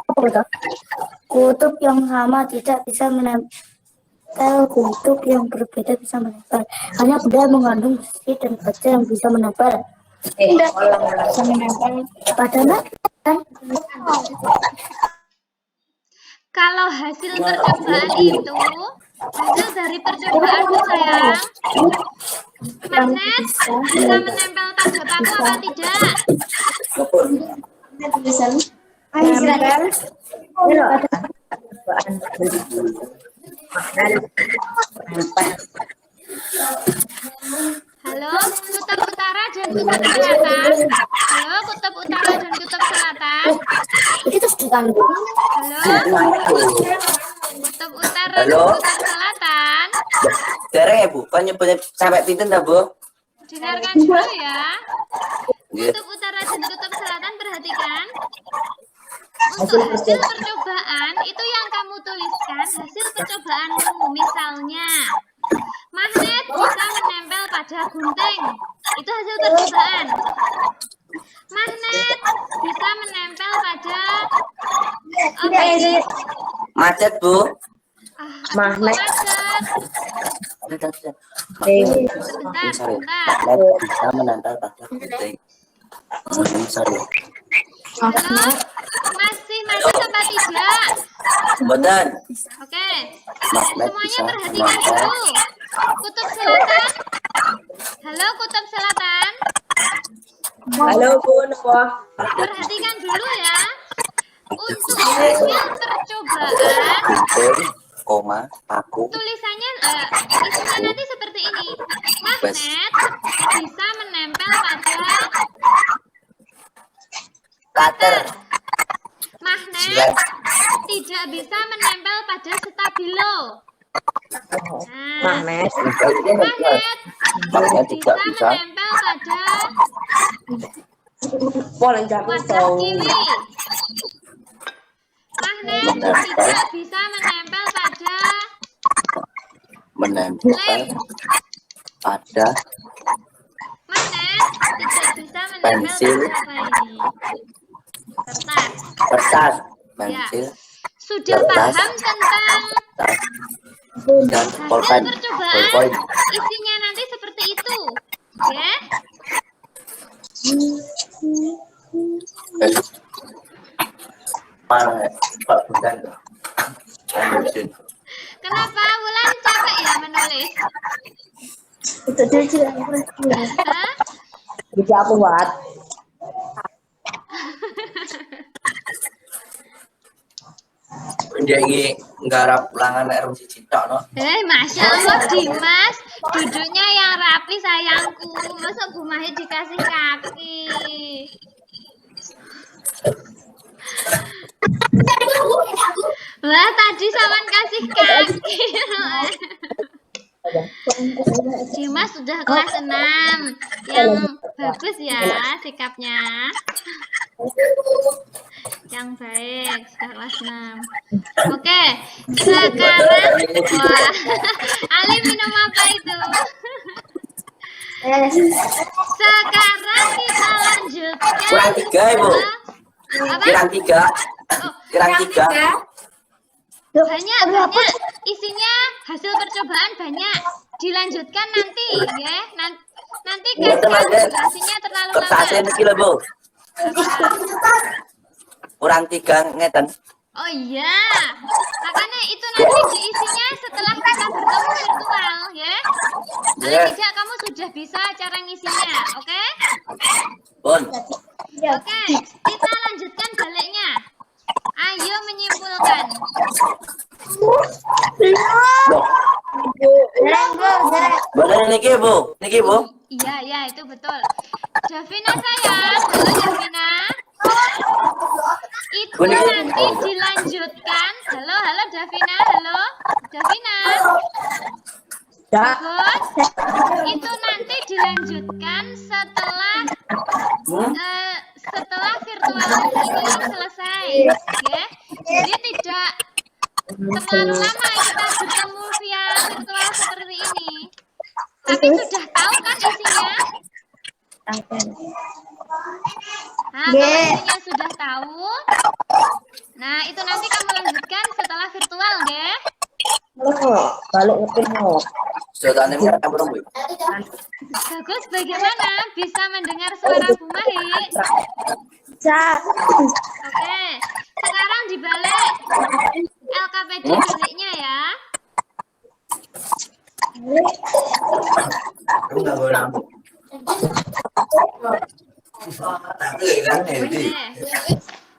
Apa itu? Kutub yang sama tidak bisa menempel, kutub yang berbeda bisa menempel. Hanya benda mengandung besi dan baja yang bisa menempel. Bisa menempel pada magnet. Kalau hasil percobaan itu hasil dari percobaan tuh sayang, magnet bisa menempel pada paku apa tidak? Halo, kutub utara dan kutub selatan. Halo, kutub utara dan kutub selatan. Itu sedang. Halo, kutub utara dan kutub selatan. Dereng ya Bu, kan nyebutnya sampai pinten dah Bu? Dengarkan dulu ya. Kutub utara dan kutub selatan, perhatikan. Untuk hasil percobaan itu yang kamu tuliskan hasil percobaanmu. Misalnya, magnet bisa menempel pada gunting. Itu hasil percobaan. Magnet bisa menempel pada apa ini? Macet Bu. Magnet. Sebentar. Magnet bisa menempel pada gunting. Sorry. Halo, masih apa tidak? Betul. Oke, Magnet semuanya bisa perhatikan menempel. dulu. Kutub selatan. Halo, kutub selatan. Halo Bun, Perhatikan dulu ya. Untuk hasil percobaan, Gunting, koma, paku. tulisannya isinya nanti seperti ini. Magnet bisa menempel pada Cutter. magnet tidak bisa menempel pada stabilo. Nah, magnet. magnet Magnet bisa tidak bisa. menempel pada Polen jatuh wadah kiwi. Magnet tidak bisa menempel pada Menempel pada magnet tidak bisa menempel Pensil. pada apa ini? Kertas. kertas, Ya. pensil, Sudah Kertas. paham tentang tas, dan hasil pulpen. percobaan? Pulpen. Isinya nanti seperti itu, ya? Pak Bundan. Kenapa Wulan capek ya menulis? Itu dia. Hah? Jadi aku buat. Dia ini nggarap ulangan RU Cita, no? Masya Allah Dimas, duduknya yang rapi sayangku. Masa Gumahi dikasih kaki? Lah tadi Sawan kasih kaki. Dimas sudah kelas 6. Yang bagus ya sikapnya. Yang baik, sudah kelas 6. Oke, sekarang wah, Ali minum apa itu? Sekarang kita lanjutkan Kurang 3, Ibu. apa? Kurang 3. Oh, Kurang 3. banyak isinya hasil percobaan banyak. Dilanjutkan nanti ya. Nanti kan durasinya terlalu Kertasnya lama. niki lho, Bu. Apa? Kurang 3 ngeten. Oh iya, makanya itu nanti diisinya setelah kita bertemu virtual ya. Paling Yes. tidak kamu sudah bisa cara ngisinya, oke? Bun. Oke, kita lanjutkan baliknya. Ayo menyimpulkan. Bener niki, Bu. Niki, Bu. Iya, iya itu betul. Davina sayang, halo Davina. Itu nanti dilanjutkan. Halo, halo Davina, halo Davina. Bagus. Itu nanti dilanjutkan setelah setelah virtual ini selesai, ya. Jadi tidak terlalu lama kita bertemu via virtual seperti ini. Tapi sudah tahu kan isinya? Nah, kalau intinya sudah tahu, nah itu nanti kamu lanjutkan setelah virtual, nggih. Balik ke mau. Sudah nemu apa dong, Bu? Bagus, bagaimana? Bisa mendengar suara Bu Mahi? Bisa. Oke, sekarang dibalik LKPD baliknya ya. Enggak boleh lampu. Oke.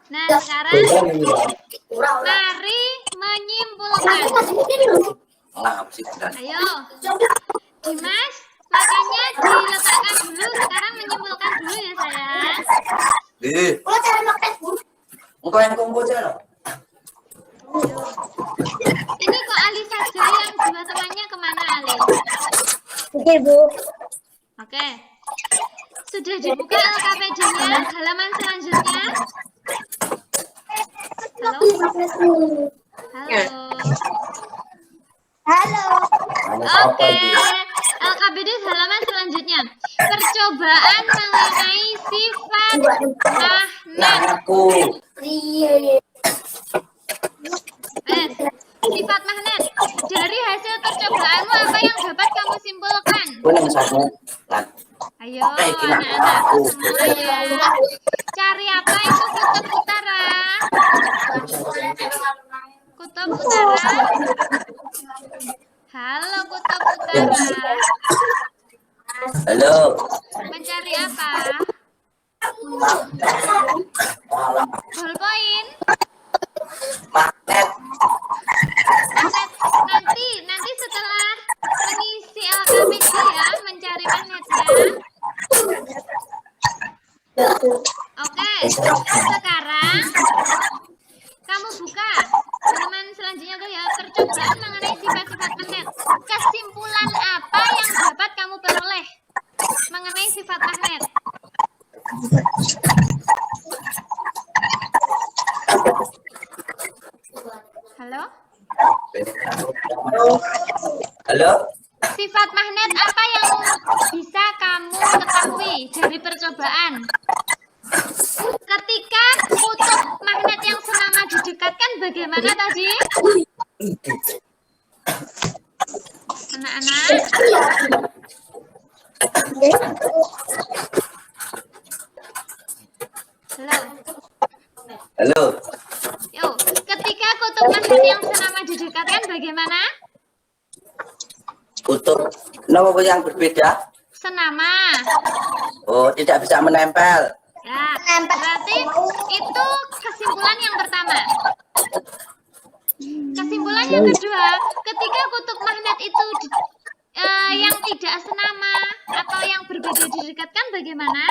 Nah, sekarang mari menyimpulkan. Nah, sih sudah. Ayo, Dimas, makanya diletakkan dulu. Sekarang menyimpulkan dulu ya sayang. Engkau yang kumpul aja. Ini kok Ali saja yang dua temannya kemana Ali? Oke, Bu. Oke. Sudah dibuka LKPD-nya, halaman selanjutnya. Halo? Halo? Halo. Oke. LKPD halaman selanjutnya. Percobaan mengenai sifat magnet. Aku. Sifat magnet. Dari hasil percobaanmu apa yang dapat kamu simpulkan? Boleh satu. Ayo anak-anak, semangat ya. Cari apa itu kutub utara? Kutub utara? Halo kutub utara. Halo. Mencari apa? Ballpoint? Magnet. Nanti setelah mengisi LKPD ya, mencari magnetnya. Oke, sekarang kamu buka halaman selanjutnya tuh ya, percobaan mengenai sifat-sifat magnet. Kesimpulan apa yang dapat kamu peroleh mengenai sifat magnet? Halo? Halo. Sifat magnet apa yang bisa kamu ketahui dari percobaan? Ketika kutub magnet yang senama didekatkan bagaimana tadi? Anak-anak? Halo? Halo. Yo, ketika kutub magnet yang senama didekatkan bagaimana? Kutub nomor yang berbeda. Senama. Oh, tidak bisa menempel. Ya, berarti itu kesimpulan yang pertama. Kesimpulan yang kedua, ketika kutub magnet itu yang tidak senama atau yang berbeda didekatkan bagaimana?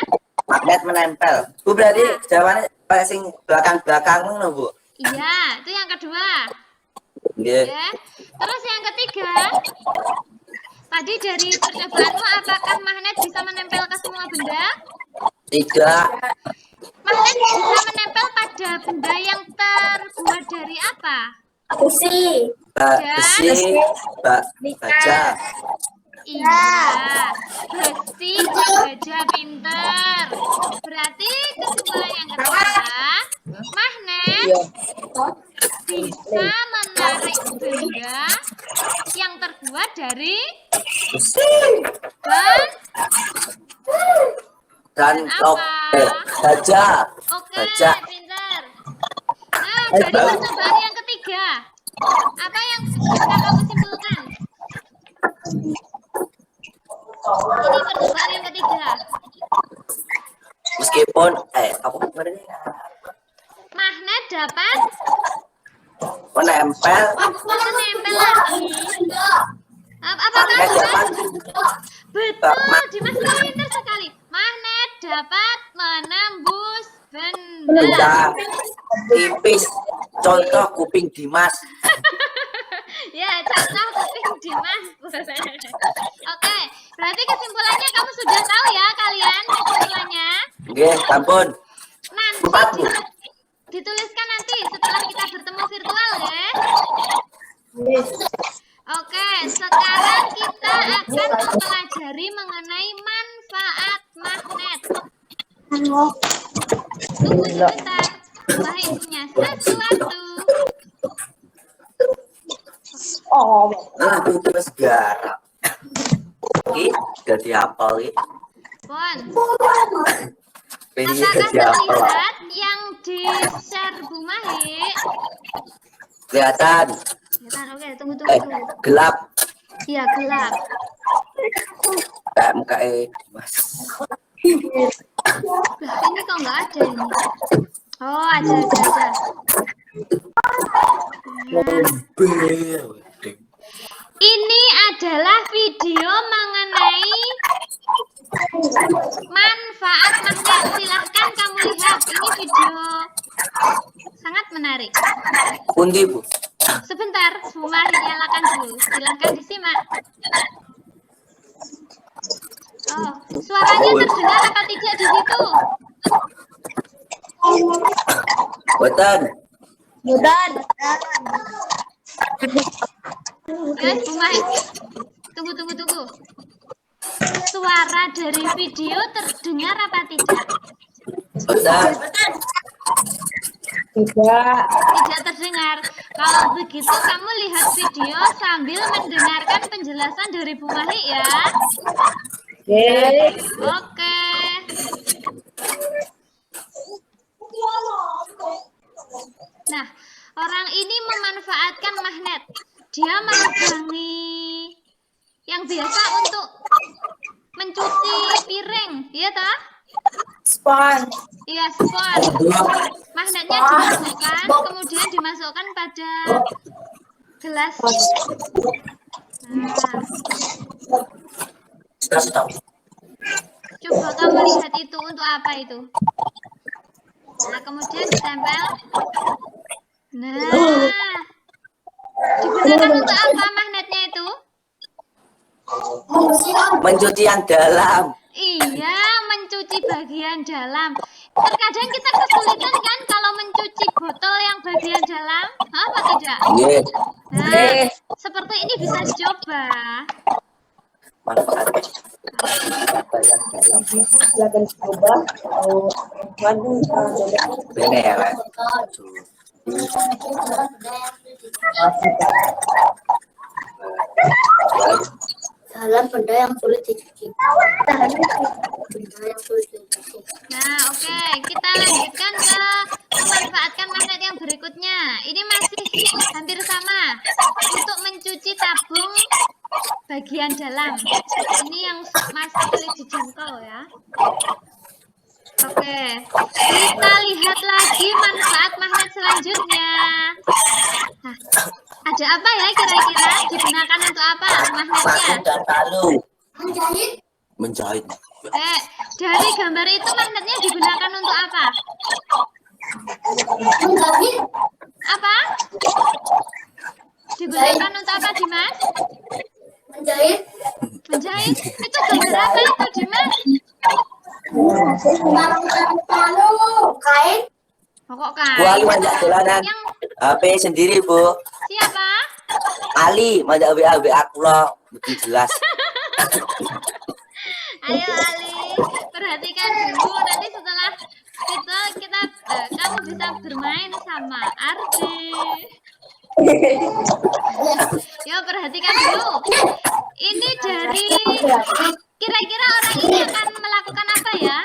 Magnet menempel. Bu berarti jawabannya paling belakang no, Bu. Iya, itu yang kedua. Iya. Ya. Terus yang ketiga, tadi dari percobaanmu apakah magnet bisa menempel ke semua benda? Tidak. Magnet bisa menempel pada benda yang terbuat dari apa? Besi. Besi, baja. Iya, besi, baja, pinter. Berarti kesimpulan yang kedua, magnet bisa menarik benda yang terbuat dari dan baja. Oke, Baja. pinter. Nah, dari percobaan yang ketiga, apa yang bisa kamu simpulkan? Ini percobaan yang ketiga. Meskipun apa kemarin Magnet dapat menempel. menempel lagi. Apakah Magnet dapat betul? Dimas pintar sekali. Magnet dapat menembus benda. benda tipis. Contoh kuping Dimas. Ya, contoh kuping Dimas. Oke, berarti kesimpulannya kamu sudah tahu ya kalian kesimpulannya. Oke, ampun. Nanti dituliskan nanti setelah kita bertemu virtual ya. Oke, sekarang kita akan mempelajari mengenai manfaat magnet. Tunggu sebentar. Bumahe punya sesuatu. Aku terus garap. Ini udah dihafal ini. Pon. Ini Apakah dihafal. terlihat yang di-share Bumahe? Kelihatan. Kelihatan, oke, tunggu. Gelap. Iya, gelap. Kayak muka Mas. Lah, ini kok nggak ada ini? Oh, ada. Nah, ini adalah video mengenai manfaat magnet. Silahkan kamu lihat. Ini video sangat menarik. Pundi, Bu? Sebentar, Bumahe nyalakan dulu. Silahkan disimak. Oh, suaranya terdengar apa tidak di situ? Boten. Budan. Guys, Bumahe. Tunggu. Suara dari video terdengar apa tidak? Boten. Tidak terdengar. Kalau begitu kamu lihat video sambil mendengarkan penjelasan dari Bumahe ya. Oke. Nah, orang ini memanfaatkan magnet. Dia melubangi yang biasa untuk mencuci piring, iya toh? Spon. Iya, spon. Magnetnya dimasukkan, kemudian dimasukkan pada gelas. Nah, Stop. coba kamu lihat itu untuk apa itu? Nah, kemudian ditempel. Nah, digunakan untuk apa magnetnya itu? Mencuci yang dalam. Iya, mencuci bagian dalam. Terkadang kita kesulitan kan kalau mencuci botol yang bagian dalam? Apa tidak? Nggih. Nah, seperti ini bisa dicoba. Manfaat. Silakan coba. Waduh, Ini ya, Mas. Dalam benda yang sulit dicuci. Nah, oke. Kita lanjutkan ke memanfaatkan magnet yang berikutnya. Ini masih hampir sama. Untuk mencuci tabung bagian dalam. Ini yang masih sulit dijangkau ya. Oke. Kita lihat lagi manfaat magnet selanjutnya. Nah, ada apa ya kira-kira? Digunakan untuk apa magnetnya? Paku dan palu. Menjahit. Menjahit. Dari gambar itu magnetnya digunakan untuk apa? Menjahit. Apa? Digunakan untuk apa, Dimas? Menjahit. Menjahit? Itu gambar apa itu, Dimas? Palu. Kain. Pokok Bu Ali kain. manjak dolanan. Yang HP sendiri, Bu. siapa? Ali manjak WA aku loh. Lebih jelas. Ayo Ali, perhatikan dulu. Nanti setelah kita kamu bisa bermain sama Ardi. Yo, perhatikan dulu. Ini dari kira-kira orang ini akan melakukan apa ya?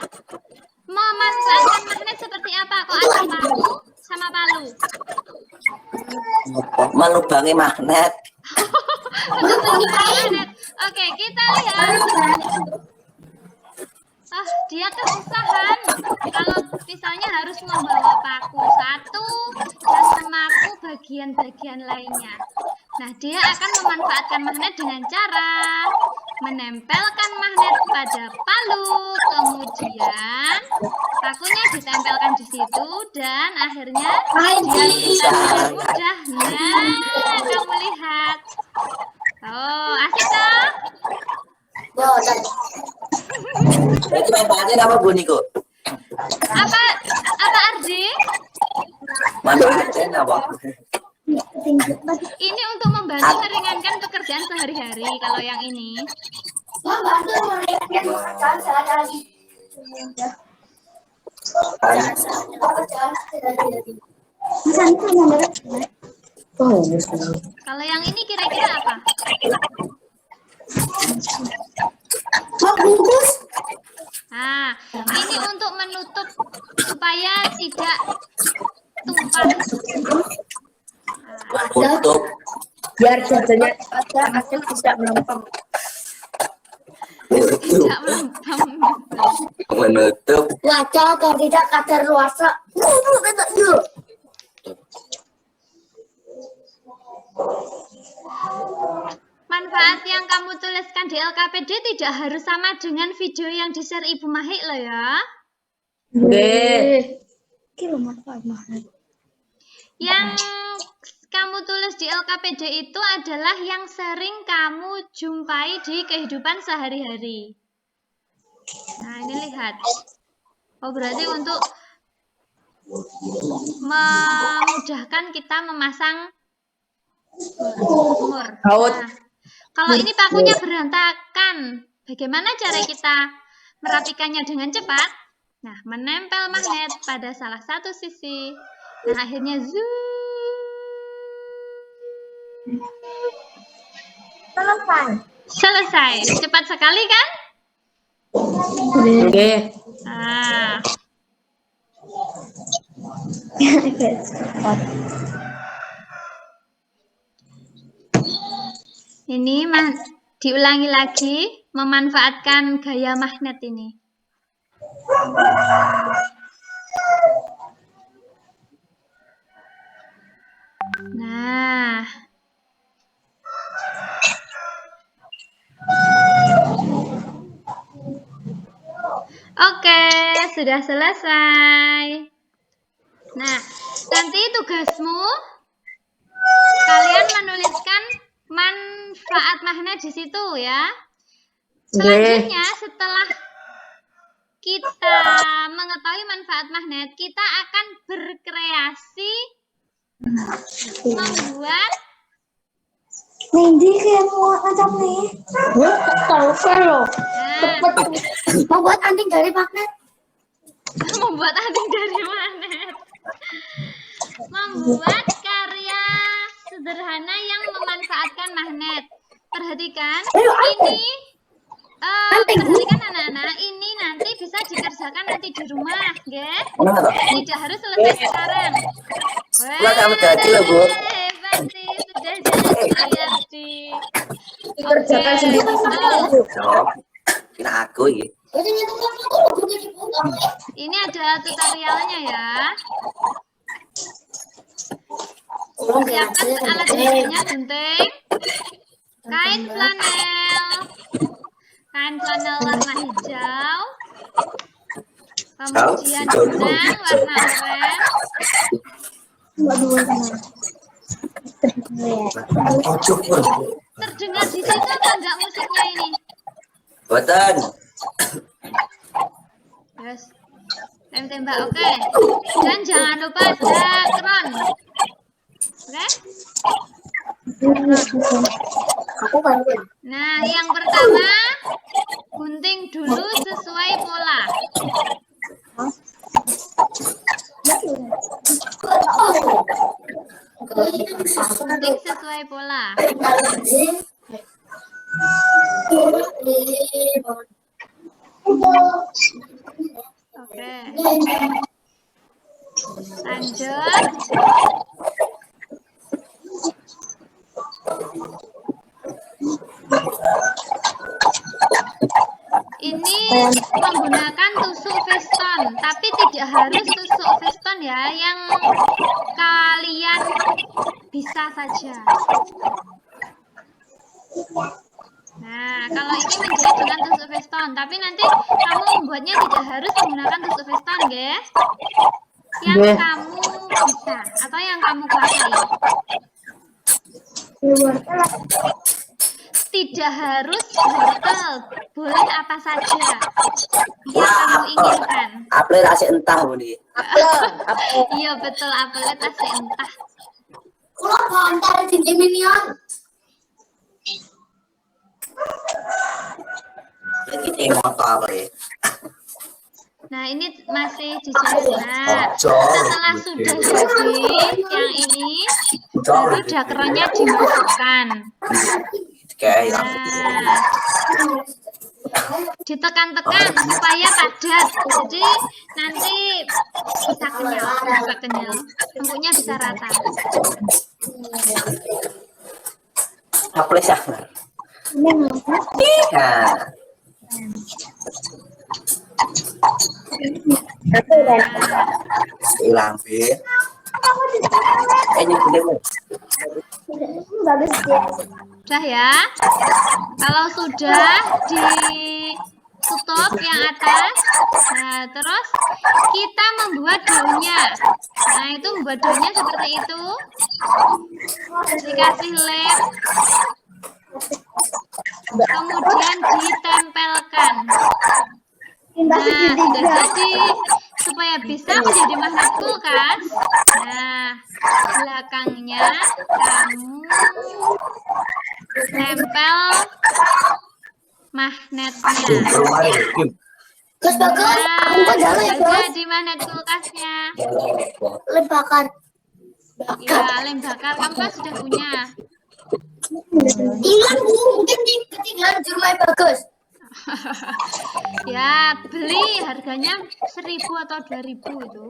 Memanfaatkan magnet seperti apa? Kok ada paku sama palu? Melubangi magnet. Untuk melubangi magnet. Oke, kita lihat. Dia kesusahan. Kalau misalnya harus membawa paku satu dan memaku bagian-bagian lainnya. Nah, dia akan memanfaatkan magnet dengan cara menempelkan magnet pada palu, kemudian pakunya ditempelkan di situ dan akhirnya dia bisa dengan mudah. Nah, kamu lihat. Oh, asik toh? Itu manfaatnya apa, Bu Niko? Apa Ardi? Manfaatnya apa? Ini untuk membantu meringankan pekerjaan sehari-hari kalau yang ini. Kalau yang ini kira-kira apa? Bungkus. Nah, ini untuk menutup supaya tidak tumpah. Untuk Biar jajannya ada tidak melempem. Tidak melempem. menutup Wajah agar tidak kadar luasa. Yuk. Manfaat yang kamu tuliskan di LKPD tidak harus sama dengan video yang di-share Ibu Mahik loh ya. Nggih. Yang kamu tulis di LKPD itu adalah yang sering kamu jumpai di kehidupan sehari-hari. Nah, ini lihat. Oh, berarti untuk memudahkan kita memasang umur. Baut. Nah, kalau ini pakunya berantakan, bagaimana cara kita merapikannya dengan cepat? Nah, menempel magnet pada salah satu sisi. Nah, akhirnya selesai. Cepat sekali kan? Nggih. Nah, ini diulangi lagi memanfaatkan gaya magnet ini. Nah, oke, sudah selesai. Nah, nanti tugasmu kalian menuliskan manfaat magnet di situ ya. Selanjutnya setelah kita mengetahui manfaat magnet, kita akan berkreasi membuat Nindi kayak mau macam nih. Tahu loh. Membuat anting dari magnet. membuat anting dari magnet. Membuat karya sederhana yang memanfaatkan magnet. Perhatikan, ini perhatikan anak-anak, ini nanti bisa dikerjakan nanti di rumah, ya. Tidak harus selesai sekarang. Wah, kamu jadi loh, Bu. Pasti sudah jadi Ardi. Dikerjakan sendiri. Kira aku ya. Ini ada tutorialnya ya. Siapkan alat buktinya, gunting, kain flanel warna hijau, kemudian benang warna oranye. Terdengar di situ apa enggak musiknya ini? Boten. Yes. Tembak, oke. Dan jangan lupa dakron. Oke? Nah, yang pertama gunting dulu sesuai pola. Gunting sesuai pola. Oke. Lanjut. Ini menggunakan tusuk veston, tapi tidak harus tusuk veston ya, yang kalian bisa saja. Nah, kalau ini menjahit dengan tusuk veston, tapi nanti kamu membuatnya tidak harus menggunakan tusuk veston, guys. Yang kamu bisa atau yang kamu kuasai. Tidak harus wortel, boleh apa saja yang kamu inginkan. Apel rasa entah Bu nih. Iya betul, apelnya tasnya entah. Kalau bantar di Geminion. Kita moto apa ya? Nah, ini masih dijahit. Nah, setelah sudah jadi yang ini, baru dakerannya dimasukkan. Kayak Nah, ditekan-tekan supaya padat. Jadi nanti bisa kenyal, tengkuknya bisa rata. apa sih? Nah, hilang sih. Ini bedemu. Sudah ya. Kalau sudah ditutup yang atas, nah terus kita membuat daunnya. Nah, itu membuat daunnya seperti itu. Dikasih lem, kemudian ditempelkan. Nah, sudah jadi. Supaya bisa menjadi magnet kulkas, nah belakangnya kamu tempel magnetnya. Gus bagus, aku kok jalan ya Gus? Jadi magnet kulkasnya. Lem bakar. Ya, lem bakar kamu kan sudah punya. Hilang Bu, mungkin ketinggalan di rumah Bagus. Ya, beli harganya 1.000 atau 2.000 itu.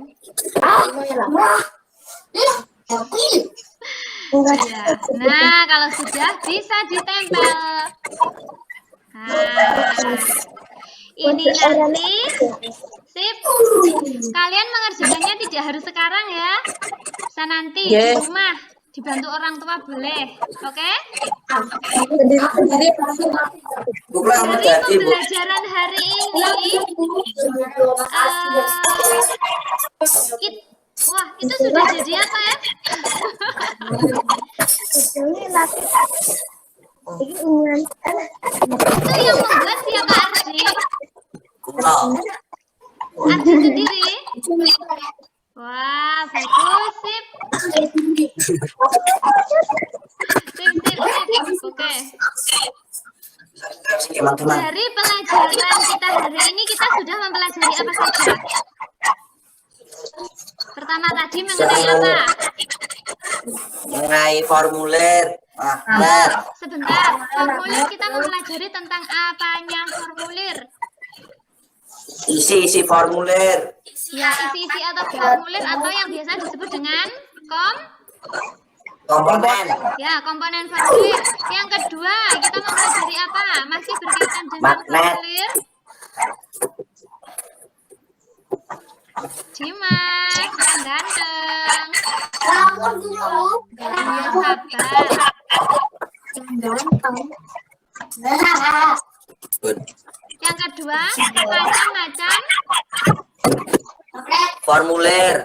Ya. Nah, kalau sudah bisa ditempel. Nah, ini nanti sip. Kalian mengerjakannya tidak harus sekarang ya. Bisa nanti di rumah dibantu orang tua boleh. Oke? Dari pembelajaran hari ini, wah itu sudah jadi apa ya? Itu yang membuat siapa Ardi? Ardi sendiri? Wah, bagus, sip. Sip. Oke. Dari pelajaran kita hari ini, kita sudah mempelajari apa saja? Pertama tadi mengenai apa? Mengenai formulir. Sebentar, formulir kita mempelajari tentang apanya formulir? Isi formulir. Ya, isi atau formulir atau yang biasa disebut dengan komponen. Ya, komponen formulir. Yang kedua, kita mempelajari apa? Masih berkaitan dengan formulir. Dimas, yang ganteng. Iya, sabar. Yang kedua, macam-macam formulir.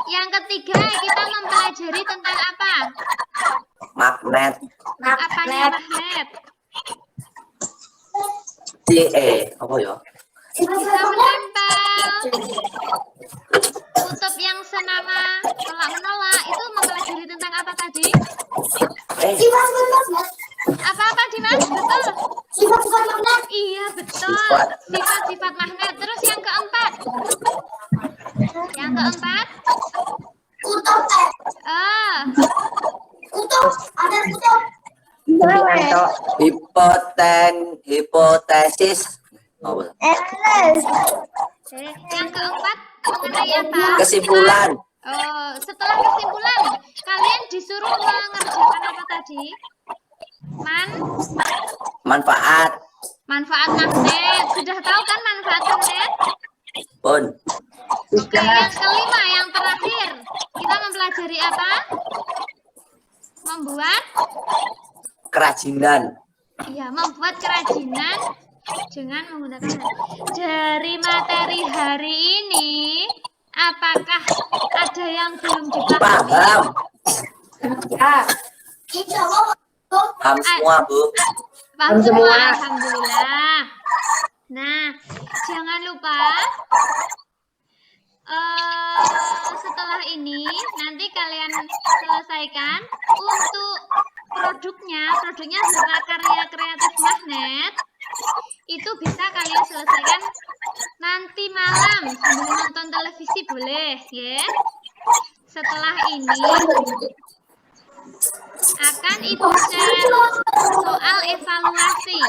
Yang ketiga, kita mempelajari tentang apa? Magnet. Apanya magnet? Apa ya? Bisa menempel. Kutub yang senama tolak menolak itu mempelajari tentang apa tadi? Apa Dimas? Betul. Sifat-sifat magnet. Iya betul. Sifat-sifat magnet. Terus yang keempat? Kutub. Kutub. Ada kutub. Hipotesis. Yang keempat mengenai apa? Kesimpulan. Setelah kesimpulan, kalian disuruh mengerjakan apa tadi? Manfaat magnet. Sudah tahu kan manfaat magnet? pun. Oke, yang kelima, yang terakhir, kita mempelajari apa? Membuat Kerajinan. Iya, membuat kerajinan dengan menggunakan dari materi hari ini. Apakah ada yang belum dipahami? Paham. Paham semua, Bu. Paham semua, alhamdulillah. Nah, jangan lupa setelah ini nanti kalian selesaikan untuk produknya karya kreatif magnet itu bisa kalian selesaikan boleh, ya. Setelah ini akan Ibu share soal evaluasi.